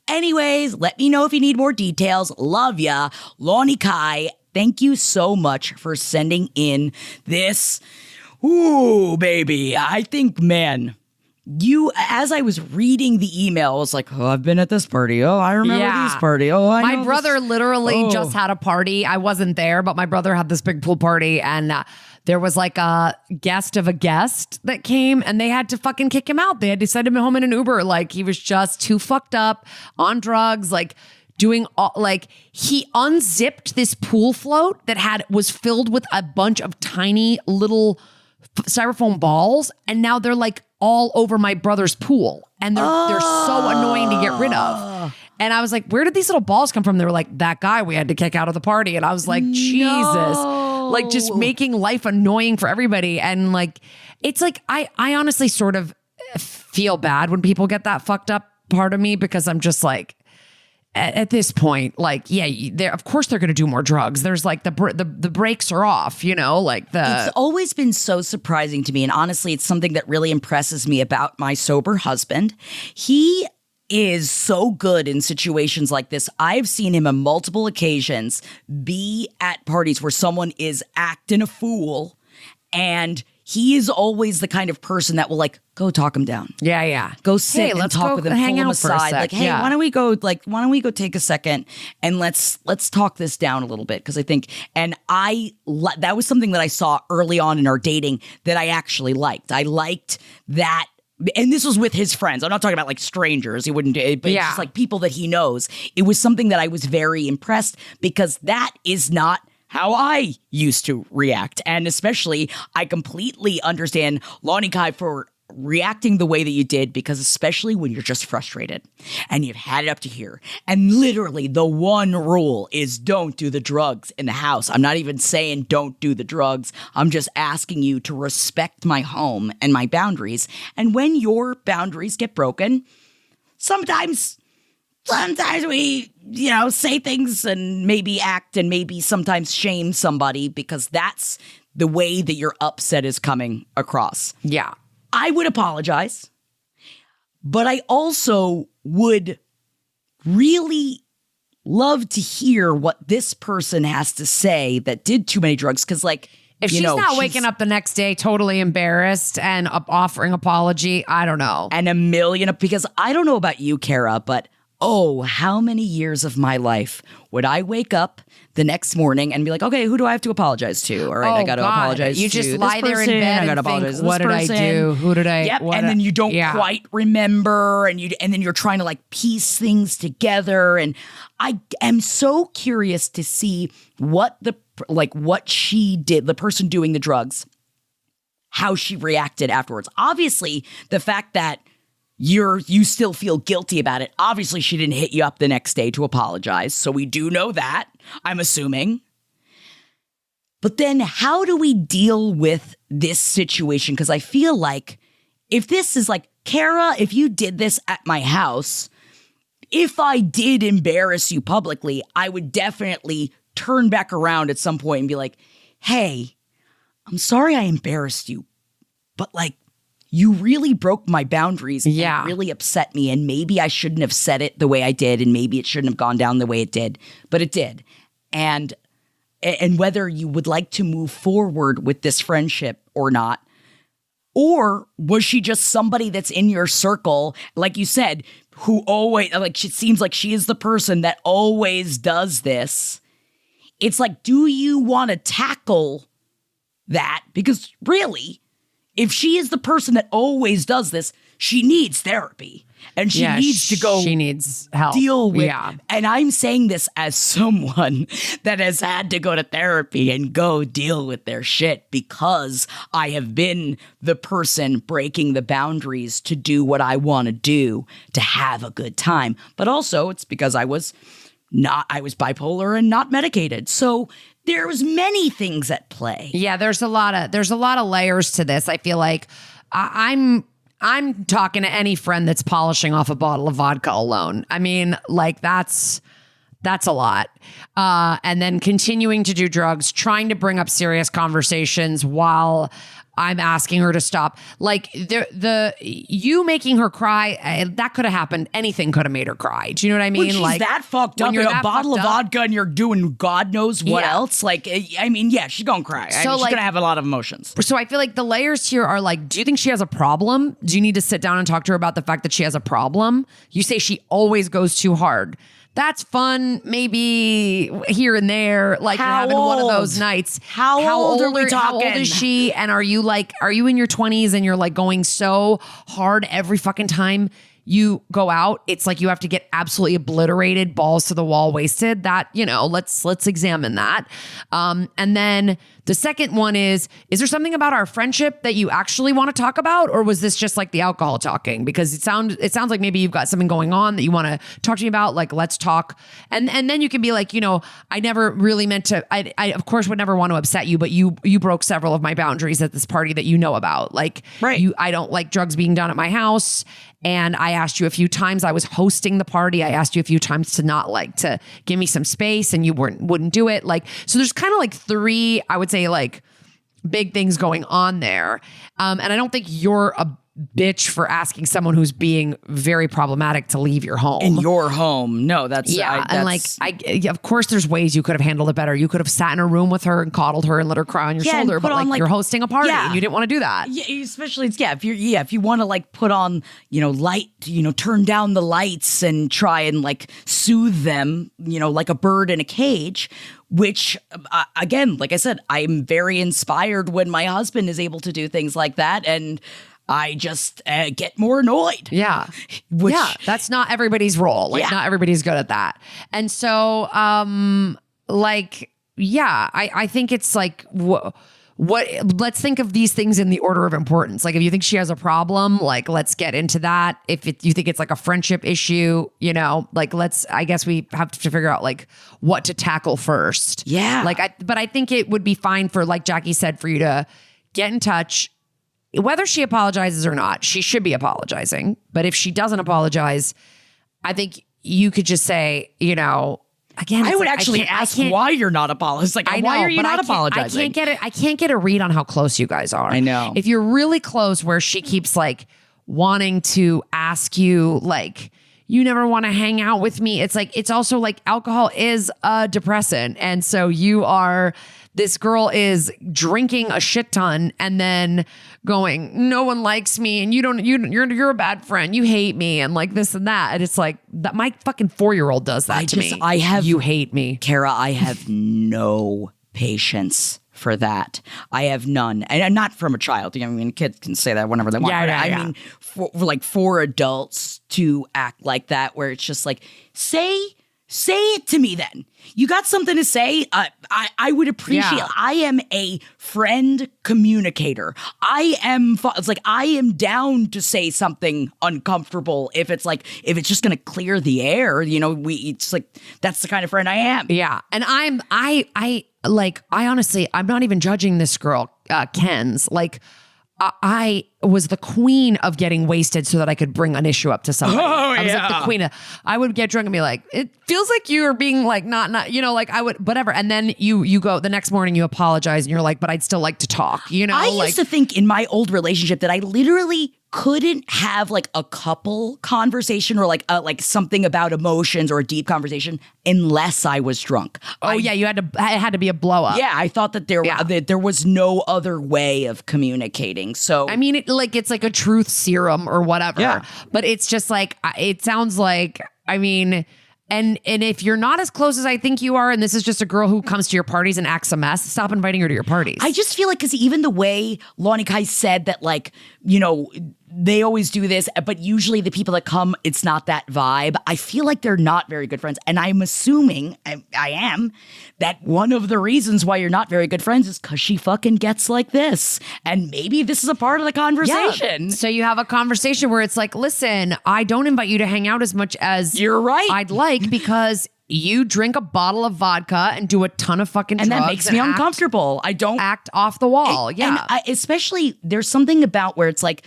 Anyways, let me know if you need more details. Love ya. Lonnie Kai, thank you so much for sending in this. Ooh, baby. I think, man, as I was reading the email, I was like, oh, I've been at this party. Oh, I remember this party. Oh, I know my brother this. literally just had a party. I wasn't there, but my brother had this big pool party, and there was like a guest of a guest that came, and they had to fucking kick him out. They had to send him home in an Uber. Like, he was just too fucked up on drugs, like doing all, like, he unzipped this pool float that was filled with a bunch of tiny little styrofoam balls, and now they're like all over my brother's pool, and they're so annoying to get rid of. And I was like, where did these little balls come from? They were like, that guy we had to kick out of the party. And I was like, Jesus, like just making life annoying for everybody. And like, it's like, I honestly sort of feel bad when people get that fucked up part of me, because I'm just like, at this point, like, yeah, of course they're going to do more drugs. There's like the brakes are off, you know, like It's always been so surprising to me. And honestly, it's something that really impresses me about my sober husband. He is so good in situations like this. I've seen him on multiple occasions be at parties where someone is acting a fool, and he is always the kind of person that will like go talk him down. Yeah. Go sit and talk with him, hang pull him out for a aside. sec. Like, hey, why don't we go take a second and let's talk this down a little bit? Because I think, and that was something that I saw early on in our dating that I actually liked. I liked that. And this was with his friends. I'm not talking about like strangers. He wouldn't do it, but just like people that he knows. It was something that I was very impressed, because that is not how I used to react. And especially, I completely understand Lonnie Kai for reacting the way that you did, because especially when you're just frustrated and you've had it up to here, and literally the one rule is don't do the drugs in the house. I'm not even saying don't do the drugs. I'm just asking you to respect my home and my boundaries. And when your boundaries get broken, sometimes we, say things and maybe act and maybe sometimes shame somebody, because that's the way that your upset is coming across. Yeah. I would apologize, but I also would really love to hear what this person has to say that did too many drugs. Because, like, if she's not waking up the next day totally embarrassed and offering apology, I don't know. And because I don't know about you, Kara, but how many years of my life would I wake up the next morning and be like, okay, who do I have to apologize to? All right, I got to apologize. You just to lie this there in person. bed I gotta and apologize think, to what did this I do? Who did I? Yep, and then you don't quite remember, and then you're trying to like piece things together. And I am so curious to see what she did, the person doing the drugs, how she reacted afterwards. Obviously, the fact that you still feel guilty about it. Obviously, she didn't hit you up the next day to apologize. So we do know that, I'm assuming. But then how do we deal with this situation? Because I feel like if this is like, Kara, if you did this at my house, if I did embarrass you publicly, I would definitely turn back around at some point and be like, hey, I'm sorry I embarrassed you, but like, you really broke my boundaries. Yeah. And really upset me. And maybe I shouldn't have said it the way I did. And maybe it shouldn't have gone down the way it did. But it did. And whether you would like to move forward with this friendship or not, or was she just somebody that's in your circle, like you said, who always, like, it seems like she is the person that always does this. It's like, do you want to tackle that? Because really, if she is the person that always does this, she needs therapy. And she needs to go. She needs help. Deal with. Yeah. And I'm saying this as someone that has had to go to therapy and go deal with their shit because I have been the person breaking the boundaries to do what I want to do to have a good time. But also it's because I was bipolar and not medicated. So there was many things at play. Yeah, there's a lot of layers to this. I feel like I'm talking to any friend that's polishing off a bottle of vodka alone. I mean, like that's a lot. And then continuing to do drugs, trying to bring up serious conversations while I'm asking her to stop. Like you making her cry, that could have happened. Anything could have made her cry. Do you know what I mean? When she's like that fucked up, you're in a bottle of vodka and you're doing God knows what else. Like, I mean, yeah, she's gonna cry. So, she's like, gonna have a lot of emotions. So I feel like the layers here are like, do you think she has a problem? Do you need to sit down and talk to her about the fact that she has a problem? You say she always goes too hard. That's fun, maybe here and there, like you're having one of those nights. How old are we talking? How old is she? And are you in your 20s and you're like going so hard every fucking time you go out? It's like you have to get absolutely obliterated, balls to the wall, wasted. That, let's examine that. And then the second one is there something about our friendship that you actually want to talk about? Or was this just like the alcohol talking? Because it sounds like maybe you've got something going on that you want to talk to me about. Like, let's talk. And then you can be like, I never really meant to, I of course would never want to upset you, but you broke several of my boundaries at this party that you know about. Like, right. I don't like drugs being done at my house. And I asked you a few times, I was hosting the party. I asked you a few times to give me some space and you wouldn't do it. Like, so there's kind of like three, I would say, like big things going on there. And I don't think you're a bitch for asking someone who's being very problematic to leave your home. In your home. No, that's... of course there's ways you could have handled it better. You could have sat in a room with her and coddled her and let her cry on your shoulder, but like you're hosting a party and you didn't want to do that. Yeah, especially, if you want to like put on, light, turn down the lights and try and like soothe them, like a bird in a cage, which again, like I said, I'm very inspired when my husband is able to do things like that. And I just get more annoyed. Yeah. That's not everybody's role. Like, not everybody's good at that. And so, I think it's like, let's think of these things in the order of importance. Like, if you think she has a problem, like, let's get into that. If you think it's like a friendship issue, I guess we have to figure out like what to tackle first. Yeah. But I think it would be fine for, like Jackie said, for you to get in touch. Whether she apologizes or not, she should be apologizing. But if she doesn't apologize, I think you could just say, again, I would actually ask why you're not apologizing. Like, why are you not apologizing? I can't get a read on how close you guys are. I know. If you're really close, where she keeps like wanting to ask you, like, you never want to hang out with me. It's like, it's also like alcohol is a depressant. And so this girl is drinking a shit ton and then going, no one likes me and you're a bad friend. You hate me and like this and that. And it's like that my fucking 4-year-old does that to me. You hate me. Kara, I have no patience for that. I have none. And I'm not from a child. I mean, kids can say that whenever they want. I mean, for adults to act like that, where it's just like, say it to me then. You got something to say? I would appreciate it. I am a friend communicator. It's like, I am down to say something uncomfortable if it's just going to clear the air, it's like, that's the kind of friend I am. Yeah. And I honestly, I'm not even judging this girl, Ken's. Like, I was the queen of getting wasted so that I could bring an issue up to somebody. Oh, I was like the queen of, I would get drunk and be like, it feels like you're being like, not, like I would, whatever. And then you go the next morning, you apologize and you're like, but I'd still like to talk, I used to think in my old relationship that I literally couldn't have like a couple conversation or like something about emotions or a deep conversation unless I was drunk. It had to be a blow up. Yeah, I thought that there was no other way of communicating. So I mean, it's like a truth serum or whatever. Yeah. But it's just like, it sounds like, I mean, and if you're not as close as I think you are, and this is just a girl who comes to your parties and acts a mess, stop inviting her to your parties. I just feel like, because even the way Lonnie Kai said that, like, they always do this, but usually the people that come, it's not that vibe. I feel like they're not very good friends. And I'm assuming, I am, that one of the reasons why you're not very good friends is because she fucking gets like this. And maybe this is a part of the conversation. Yeah. So you have a conversation where it's like, listen, I don't invite you to hang out as much as you're right. I'd like, because you drink a bottle of vodka and do a ton of fucking drugs. And that makes me uncomfortable. I don't act off the wall. And especially, there's something about where it's like,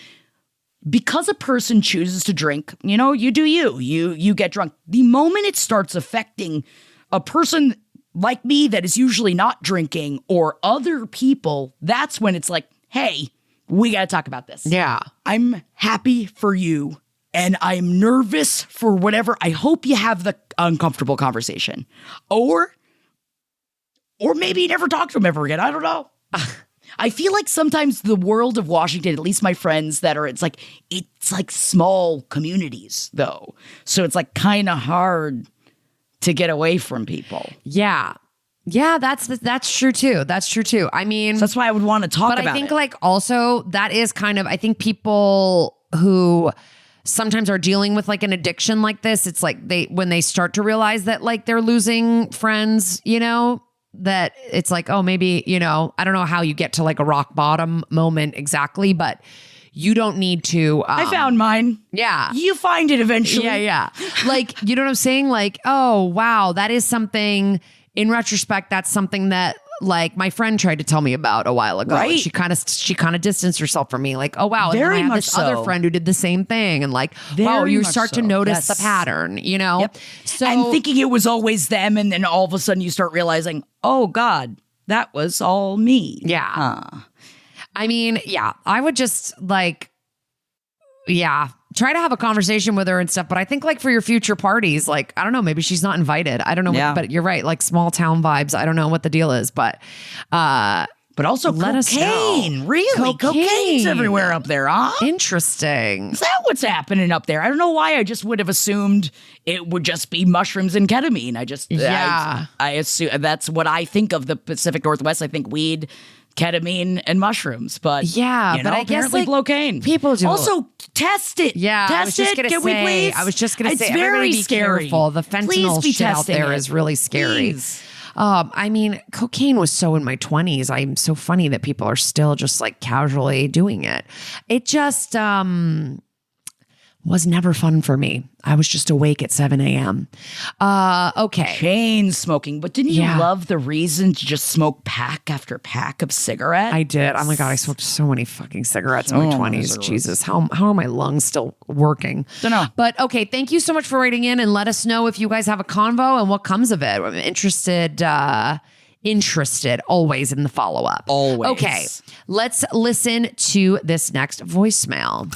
because a person chooses to drink, you do you get drunk. The moment it starts affecting a person like me that is usually not drinking or other people, that's when it's like, hey, we got to talk about this. Yeah. I'm happy for you and I'm nervous for whatever. I hope you have the uncomfortable conversation. Or maybe you never talk to him ever again. I don't know. I feel like sometimes the world of Washington, at least my friends that are, it's like small communities though. So it's like kind of hard to get away from people. Yeah. Yeah, that's true too. That's true too. I mean, so that's why I would want to talk about it. But I think like also that is kind of, I think people who sometimes are dealing with like an addiction like this, it's like when they start to realize that like they're losing friends, that it's like, oh, maybe, I don't know how you get to like a rock bottom moment exactly, but you don't need to. I found mine. Yeah. You find it eventually. Yeah. Like, you know what I'm saying? Like, oh, wow, that is something, in retrospect, that's something that like my friend tried to tell me about a while ago. Right. She kind of distanced herself from me. Like, oh, wow. And then I have this other friend who did the same thing. And like, wow, you start to notice the pattern, Yep. So, and thinking it was always them. And then all of a sudden you start realizing, oh God, that was all me. Yeah. I mean, yeah, I would just like, try to have a conversation with her and stuff. But I think like for your future parties, like, I don't know, maybe she's not invited. I don't know. But you're right. Like small town vibes. I don't know what the deal is, but also let us know. Really? Cocaine's everywhere up there, huh? Interesting. Is that what's happening up there? I don't know why. I just would have assumed it would just be mushrooms and ketamine. I assume that's what I think of the Pacific Northwest. I think weed, ketamine, and mushrooms. But but I guess like cocaine. People do also test it. Yeah, test it. Can we please? I was just gonna say, it's very scary. Careful. The fentanyl shit out there is really scary. Please. I mean, cocaine was so in my 20s. I'm so funny that people are still just like casually doing it. It just was never fun for me. I was just awake at 7 a.m. Okay. Chain smoking. But didn't you love the reason to just smoke pack after pack of cigarettes? I did. Oh my God, I smoked so many fucking cigarettes in my 20s. Jesus, how are my lungs still working? Don't know. But okay, thank you so much for writing in and let us know if you guys have a convo and what comes of it. I'm interested always in the follow-up. Always. Okay, let's listen to this next voicemail.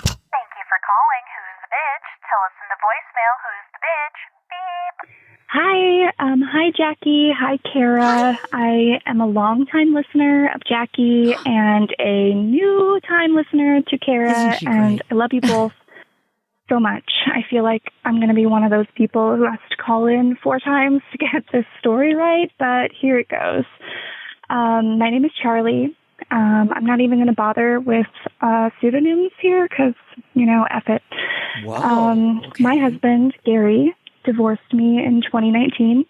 Hi, Jackie. Hi, Kara. I am a longtime listener of Jackie and a new time listener to Kara, and I love you both so much. I feel like I'm going to be one of those people who has to call in 4 times to get this story right, but here it goes. My name is Charlie. I'm not even going to bother with pseudonyms here because, F it. Wow. Okay. My husband, Gary, divorced me in 2019.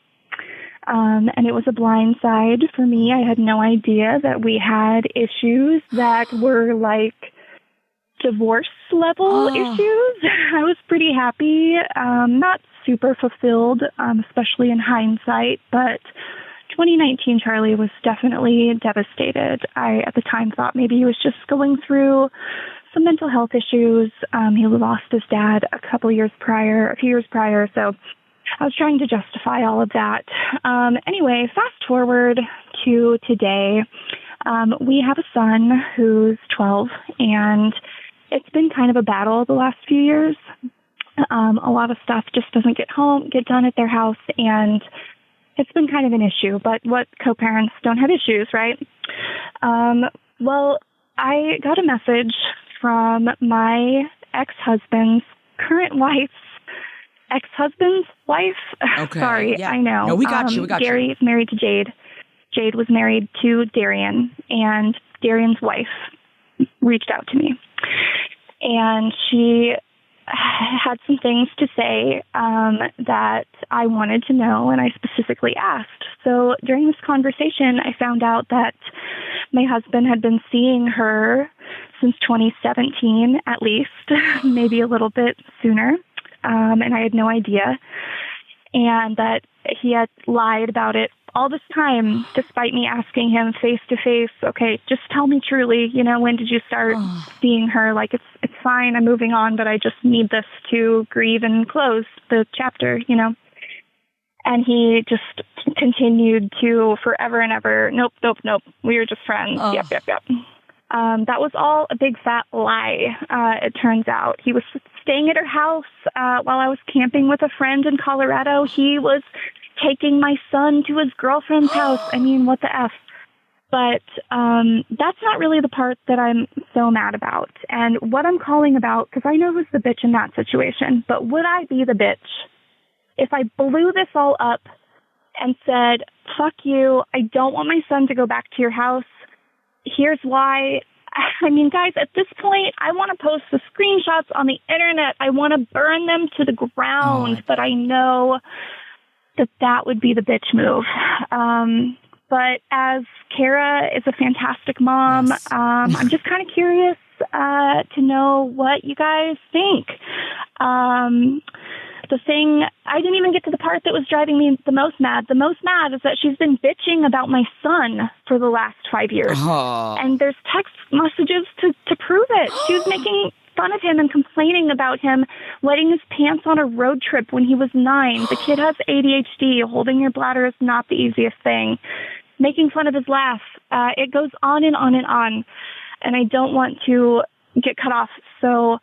And it was a blind side for me. I had no idea that we had issues that were like divorce level issues. I was pretty happy, not super fulfilled, especially in hindsight, but 2019 Charlie was definitely devastated. I, at the time, thought maybe he was just going through some mental health issues. He lost his dad a few years prior. So I was trying to justify all of that. Anyway, fast forward to today. We have a son who's 12, and it's been kind of a battle the last few years. A lot of stuff just doesn't get done at their house, and it's been kind of an issue. But what co-parents don't have issues, right? Well, I got a message from my ex-husband's current wife's ex-husband's wife. Okay. Sorry, yeah. I know. No, we got you. Gary is married to Jade. Jade was married to Darian, and Darian's wife reached out to me. And she had some things to say that I wanted to know, and I specifically asked. So during this conversation, I found out that my husband had been seeing her since 2017, at least, maybe a little bit sooner, and I had no idea, and that he had lied about it all this time, despite me asking him face to face, okay, just tell me truly, when did you start seeing her? Like, it's fine, I'm moving on, but I just need this to grieve and close the chapter, And he just continued to forever and ever, nope, we were just friends, yep. That was all a big fat lie, it turns out. He was staying at her house while I was camping with a friend in Colorado. He was taking my son to his girlfriend's house. I mean, what the F? But that's not really the part that I'm so mad about. And what I'm calling about, because I know who's the bitch in that situation, but would I be the bitch if I blew this all up and said, fuck you, I don't want my son to go back to your house. Here's why. I mean, guys, at this point, I want to post the screenshots on the internet. I want to burn them to the ground, but I know that would be the bitch move. But as Kara is a fantastic mom, yes. I'm just kind of curious to know what you guys think. The thing, I didn't even get to the part that was driving me the most mad. The most mad is that she's been bitching about my son for the last 5 years. And there's text messages to prove it. She was making fun of him and complaining about him wetting his pants on a road trip when he was 9. The kid has ADHD. Holding your bladder is not the easiest thing. Making fun of his laugh. It goes on and on and on. And I don't want to get cut off. So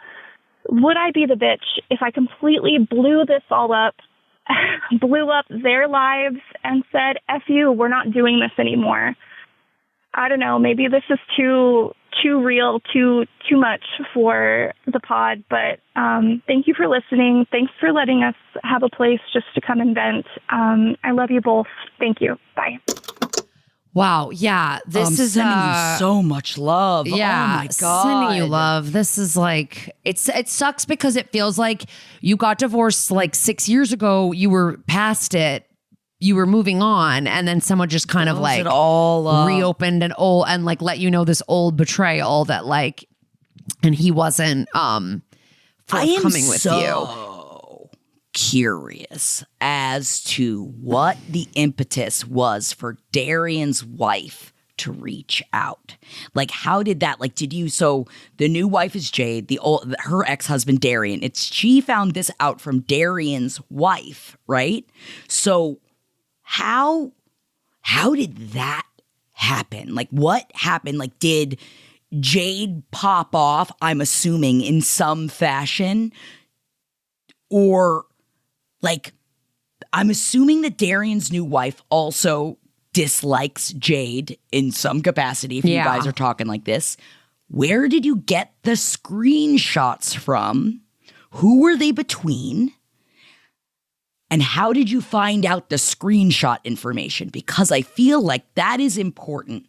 would I be the bitch if I completely blew this all up, blew up their lives, and said, F you, we're not doing this anymore? I don't know. Maybe this is too real, too much for the pod, but thank you for listening. Thanks for letting us have a place just to come and vent. I love you both. Thank you. Bye. Wow. Yeah. This is sending you so much love. Yeah. Oh my God. Sending you love. This is like, it sucks because it feels like you got divorced like 6 years ago. You were past it. You were moving on, and then someone just kind of like it all reopened and like let you know this old betrayal that like, and he wasn't forthcoming with you. Curious as to what the impetus was for Darian's wife to reach out. Like, how did that, like, so the new wife is Jade, her ex-husband Darian. She found this out from Darian's wife, right? So how did that happen? Like, what happened? Like, did Jade pop off, I'm assuming, in some fashion? Or, like, I'm assuming that Darian's new wife also dislikes Jade in some capacity, if you guys are talking like this. Where did you get the screenshots from? Who were they between? And how did you find out the screenshot information? Because I feel like that is important.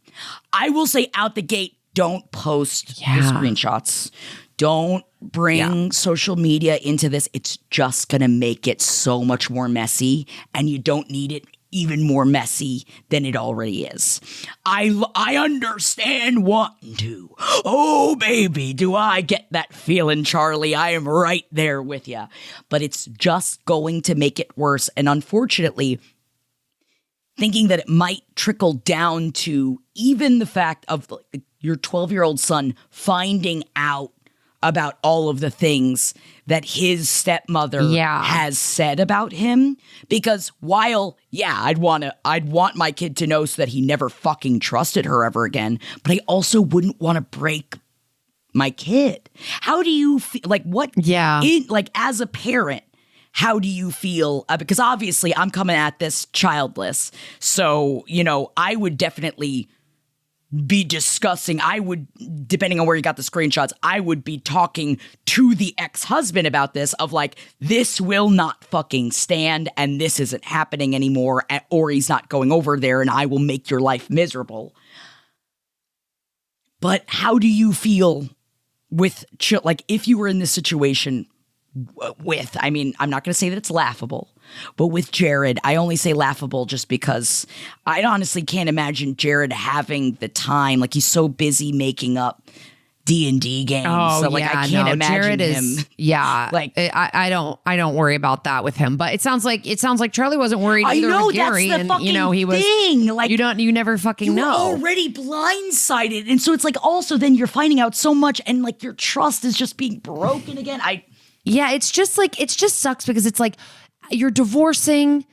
I will say out the gate, don't post the screenshots. Don't bring social media into this. It's just going to make it so much more messy, and you don't need it even more messy than it already is. I understand wanting to. Oh, baby, do I get that feeling, Charlie. I am right there with you. But it's just going to make it worse. And unfortunately, thinking that it might trickle down to even the fact of your 12-year-old son finding out about all of the things that his stepmother has said about him. Because while, I'd want my kid to know so that he never fucking trusted her ever again, but I also wouldn't want to break my kid. How do you feel? Like, what? Yeah. As a parent, how do you feel? Because obviously I'm coming at this childless. So, I would definitely be discussing, depending on where you got the screenshots, I would be talking to the ex-husband about this of like, this will not fucking stand and this isn't happening anymore, or he's not going over there and I will make your life miserable. But how do you feel with, if you were in this situation I'm not going to say that it's laughable, but with Jared, I only say laughable just because I honestly can't imagine Jared having the time. Like, he's so busy making up D&D games. I can't imagine Jared him. I don't worry about that with him. But it sounds like Charlie wasn't worried either with Gary. That's the fucking he was thing. Like, you never fucking know. You're already blindsided, and so it's like also then you're finding out so much, and like your trust is just being broken again. It's just sucks because it's like you're divorcing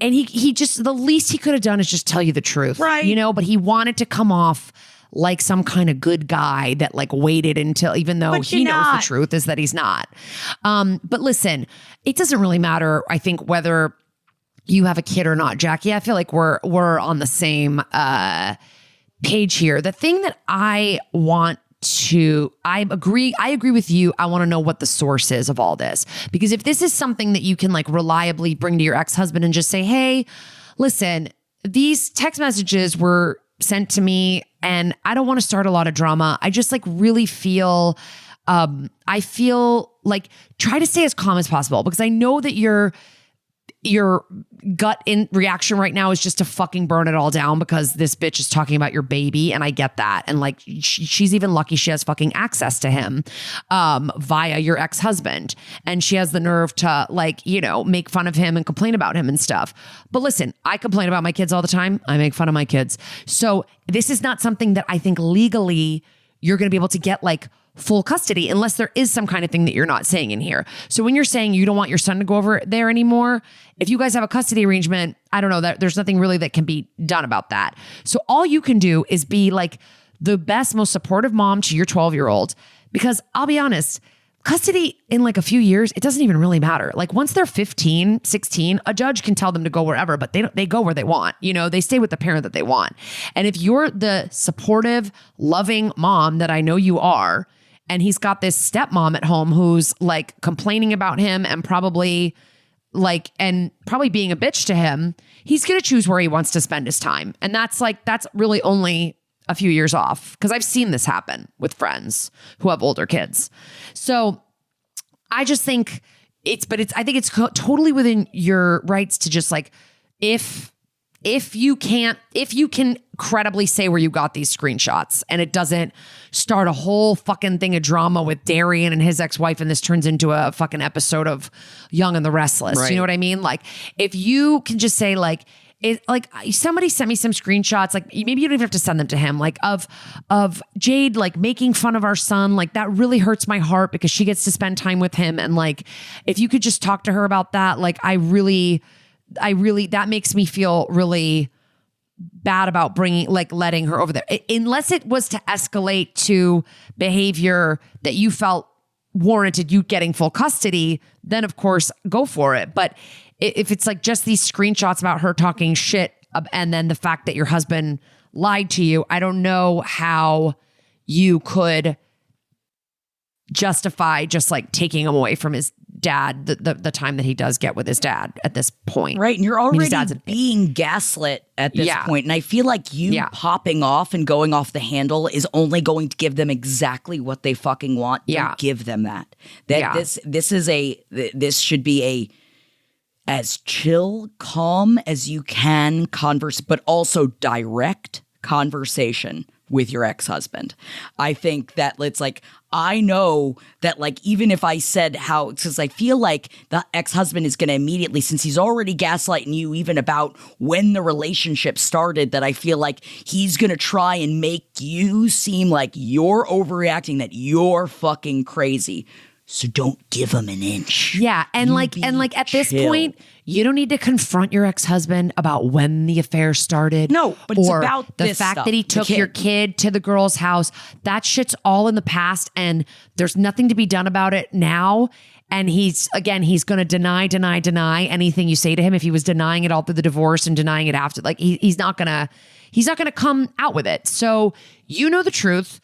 and he just, the least he could have done is just tell you the truth. Right. But he wanted to come off like some kind of good guy that like waited until, even though he knows the truth is that he's not. But listen, it doesn't really matter, I think, whether you have a kid or not, Jackie. I feel like we're on the same page here. The thing that I agree with you. I want to know what the source is of all this. Because if this is something that you can like reliably bring to your ex-husband and just say, hey, listen, these text messages were sent to me and I don't want to start a lot of drama. I just like really feel, I feel like try to stay as calm as possible because I know that your gut in reaction right now is just to fucking burn it all down because this bitch is talking about your baby. And I get that. And like, she's even lucky she has fucking access to him, via your ex-husband. And she has the nerve to like, make fun of him and complain about him and stuff. But listen, I complain about my kids all the time. I make fun of my kids. So this is not something that I think legally you're going to be able to get like full custody unless there is some kind of thing that you're not saying in here. So when you're saying you don't want your son to go over there anymore, if you guys have a custody arrangement, I don't know, that there's nothing really that can be done about that. So all you can do is be like the best, most supportive mom to your 12-year-old, because I'll be honest, custody in like a few years, it doesn't even really matter. Like once they're 15, 16, a judge can tell them to go wherever, but they go where they want. They stay with the parent that they want. And if you're the supportive, loving mom that I know you are, and he's got this stepmom at home who's like complaining about him and probably being a bitch to him, he's going to choose where he wants to spend his time. And that's really only a few years off because I've seen this happen with friends who have older kids. So I just think I think it's totally within your rights to just like, if you can credibly say where you got these screenshots and it doesn't start a whole fucking thing of drama with Darian and his ex-wife and this turns into a fucking episode of Young and the Restless. Right. You know what I mean? Like if you can just say like, somebody sent me some screenshots, like maybe you don't even have to send them to him, like of Jade like making fun of our son, like that really hurts my heart because she gets to spend time with him. And like, if you could just talk to her about that, like I really, that makes me feel really bad about letting her over there. Unless it was to escalate to behavior that you felt warranted you getting full custody, then of course go for it. But if it's like just these screenshots about her talking shit and then the fact that your husband lied to you, I don't know how you could justify just like taking him away from his dad the time that he does get with his dad at this point. Right. And you're already being gaslit at this point. And I feel like you popping off and going off the handle is only going to give them exactly what they fucking want. Don't give them that. This should be a as chill, calm as you can converse, but also direct conversation with your ex-husband. I think that it's like, I know that like, even if I said how, because I feel like the ex-husband is going to immediately, since he's already gaslighting you even about when the relationship started, that I feel like he's going to try and make you seem like you're overreacting, that you're fucking crazy. So don't give him an inch. Yeah. And like at this point, you don't need to confront your ex-husband about when the affair started. No, but it's about the this fact stuff, that he the took kid. your kid to the girl's house. That shit's all in the past, and there's nothing to be done about it now. And he's going to deny anything you say to him. If he was denying it all through the divorce and denying it after, like he's not gonna come out with it. So you know the truth.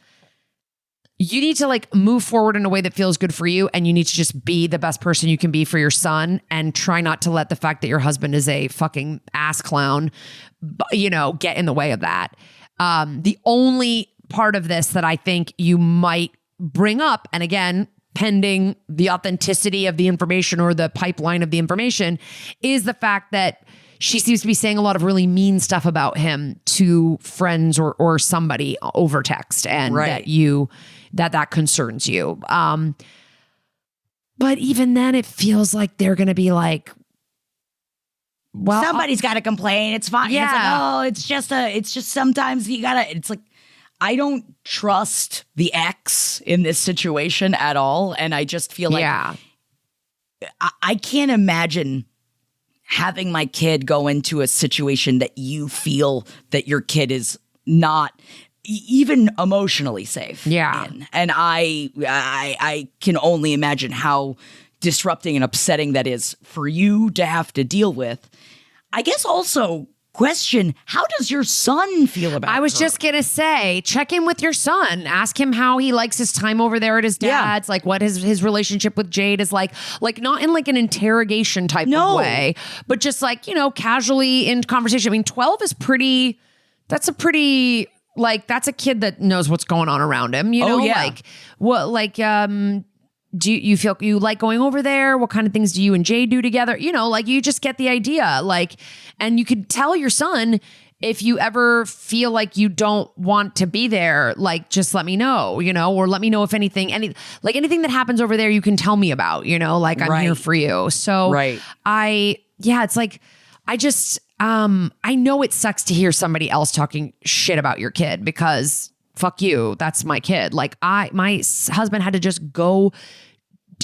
You need to like move forward in a way that feels good for you, and you need to just be the best person you can be for your son, and try not to let the fact that your husband is a fucking ass clown, get in the way of that. The only part of this that I think you might bring up, and again, pending the authenticity of the information or the pipeline of the information, is the fact that she seems to be saying a lot of really mean stuff about him to friends or somebody over text, and that concerns you. But even then, it feels like they're going to be like, well, somebody's got to complain. It's fine. Yeah. It's like, it's just sometimes you gotta, it's like, I don't trust the ex in this situation at all. And I just feel like I can't imagine having my kid go into a situation that you feel that your kid is not even emotionally safe in. And I can only imagine how disrupting and upsetting that is for you to have to deal with. I guess also question, how does your son feel about I was just going to say, check in with your son. Ask him how he likes his time over there at his dad's, like what his relationship with Jade is like not in like an interrogation type of way, but just like, casually in conversation. I mean, 12 is that's a kid that knows what's going on around him, do you feel you like going over there? What kind of things do you and Jay do together? You just get the idea. And you could tell your son, if you ever feel like you don't want to be there, just let me know, or let me know if anything that happens over there, you can tell me about, I'm here for you. So it's like, I know it sucks to hear somebody else talking shit about your kid, because fuck you, that's my kid. My husband had to just go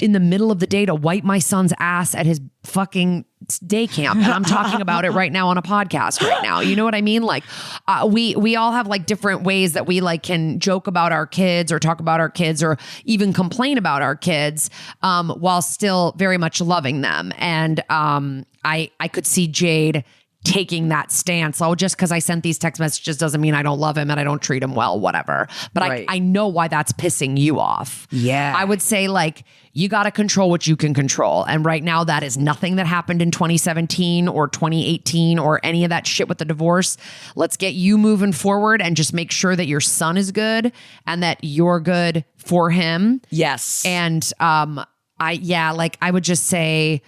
in the middle of the day to wipe my son's ass at his fucking day camp. And I'm talking about it right now on a podcast right now. You know what I mean? We all have different ways that we can joke about our kids or talk about our kids or even complain about our kids, while still very much loving them. And I could see Jade taking that stance. Oh, just because I sent these text messages doesn't mean I don't love him and I don't treat him well, whatever. But I know why that's pissing you off. Yeah. I would say you got to control what you can control. And right now that is nothing that happened in 2017 or 2018 or any of that shit with the divorce. Let's get you moving forward and just make sure that your son is good and that you're good for him. Yes. And I would just say,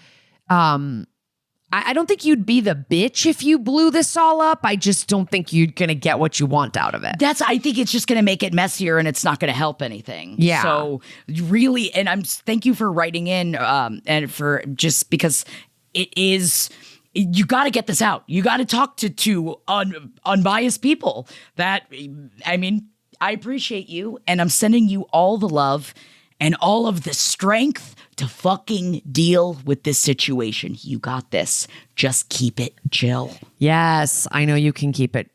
I don't think you'd be the bitch if you blew this all up. I just don't think you're going to get what you want out of it. I think it's just going to make it messier and it's not going to help anything. Yeah. So really, and thank you for writing in, and for just because you got to get this out. You got to talk to unbiased people I appreciate you, and I'm sending you all the love and all of the strength to fucking deal with this situation. You got this. Just keep it chill. Yes, I know you can keep it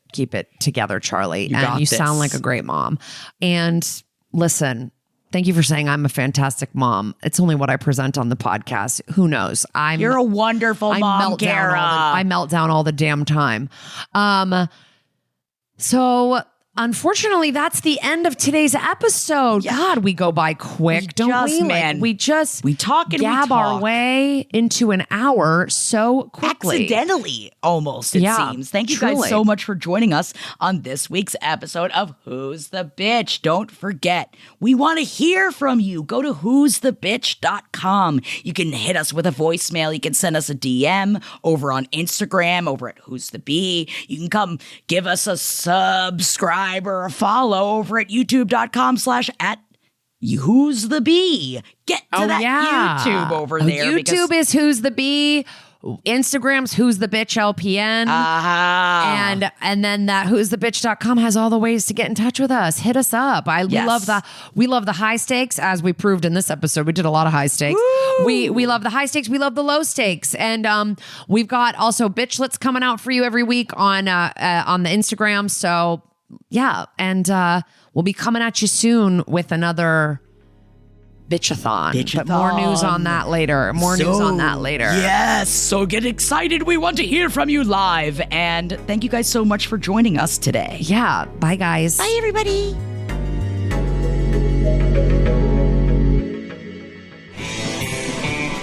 together, Charlie. You sound like a great mom. And listen, thank you for saying I'm a fantastic mom. It's only what I present on the podcast. Who knows? You're a wonderful mom, Kara. I melt down all the damn time. So unfortunately, that's the end of today's episode. God, we go by quick, don't we? We talk and gab our way into an hour so quickly. Accidentally, almost, it seems. Thank you guys so much for joining us on this week's episode of Who's the Bitch. Don't forget, we want to hear from you. Go to who'sthebitch.com. You can hit us with a voicemail. You can send us a DM over on Instagram, over at Who's the Bee. You can come give us a subscribe subscribe or a follow over at youtube.com/@Who's the Bee. Get to YouTube over there. YouTube is Who's the Bee. Instagram's Who's the Bitch LPN. And then that who'sthebitch.com has all the ways to get in touch with us. Hit us up. We love the high stakes, as we proved in this episode. We did a lot of high stakes. We love the high stakes. We love the low stakes. And we've got also bitchlets coming out for you every week on the Instagram. So yeah, and we'll be coming at you soon with another bitchathon. But more news on that later. Yes. So get excited. We want to hear from you live. And thank you guys so much for joining us today. Yeah. Bye, guys. Bye, everybody.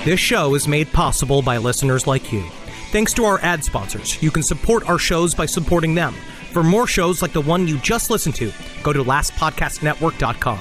This show is made possible by listeners like you. Thanks to our ad sponsors, you can support our shows by supporting them. For more shows like the one you just listened to, go to lastpodcastnetwork.com.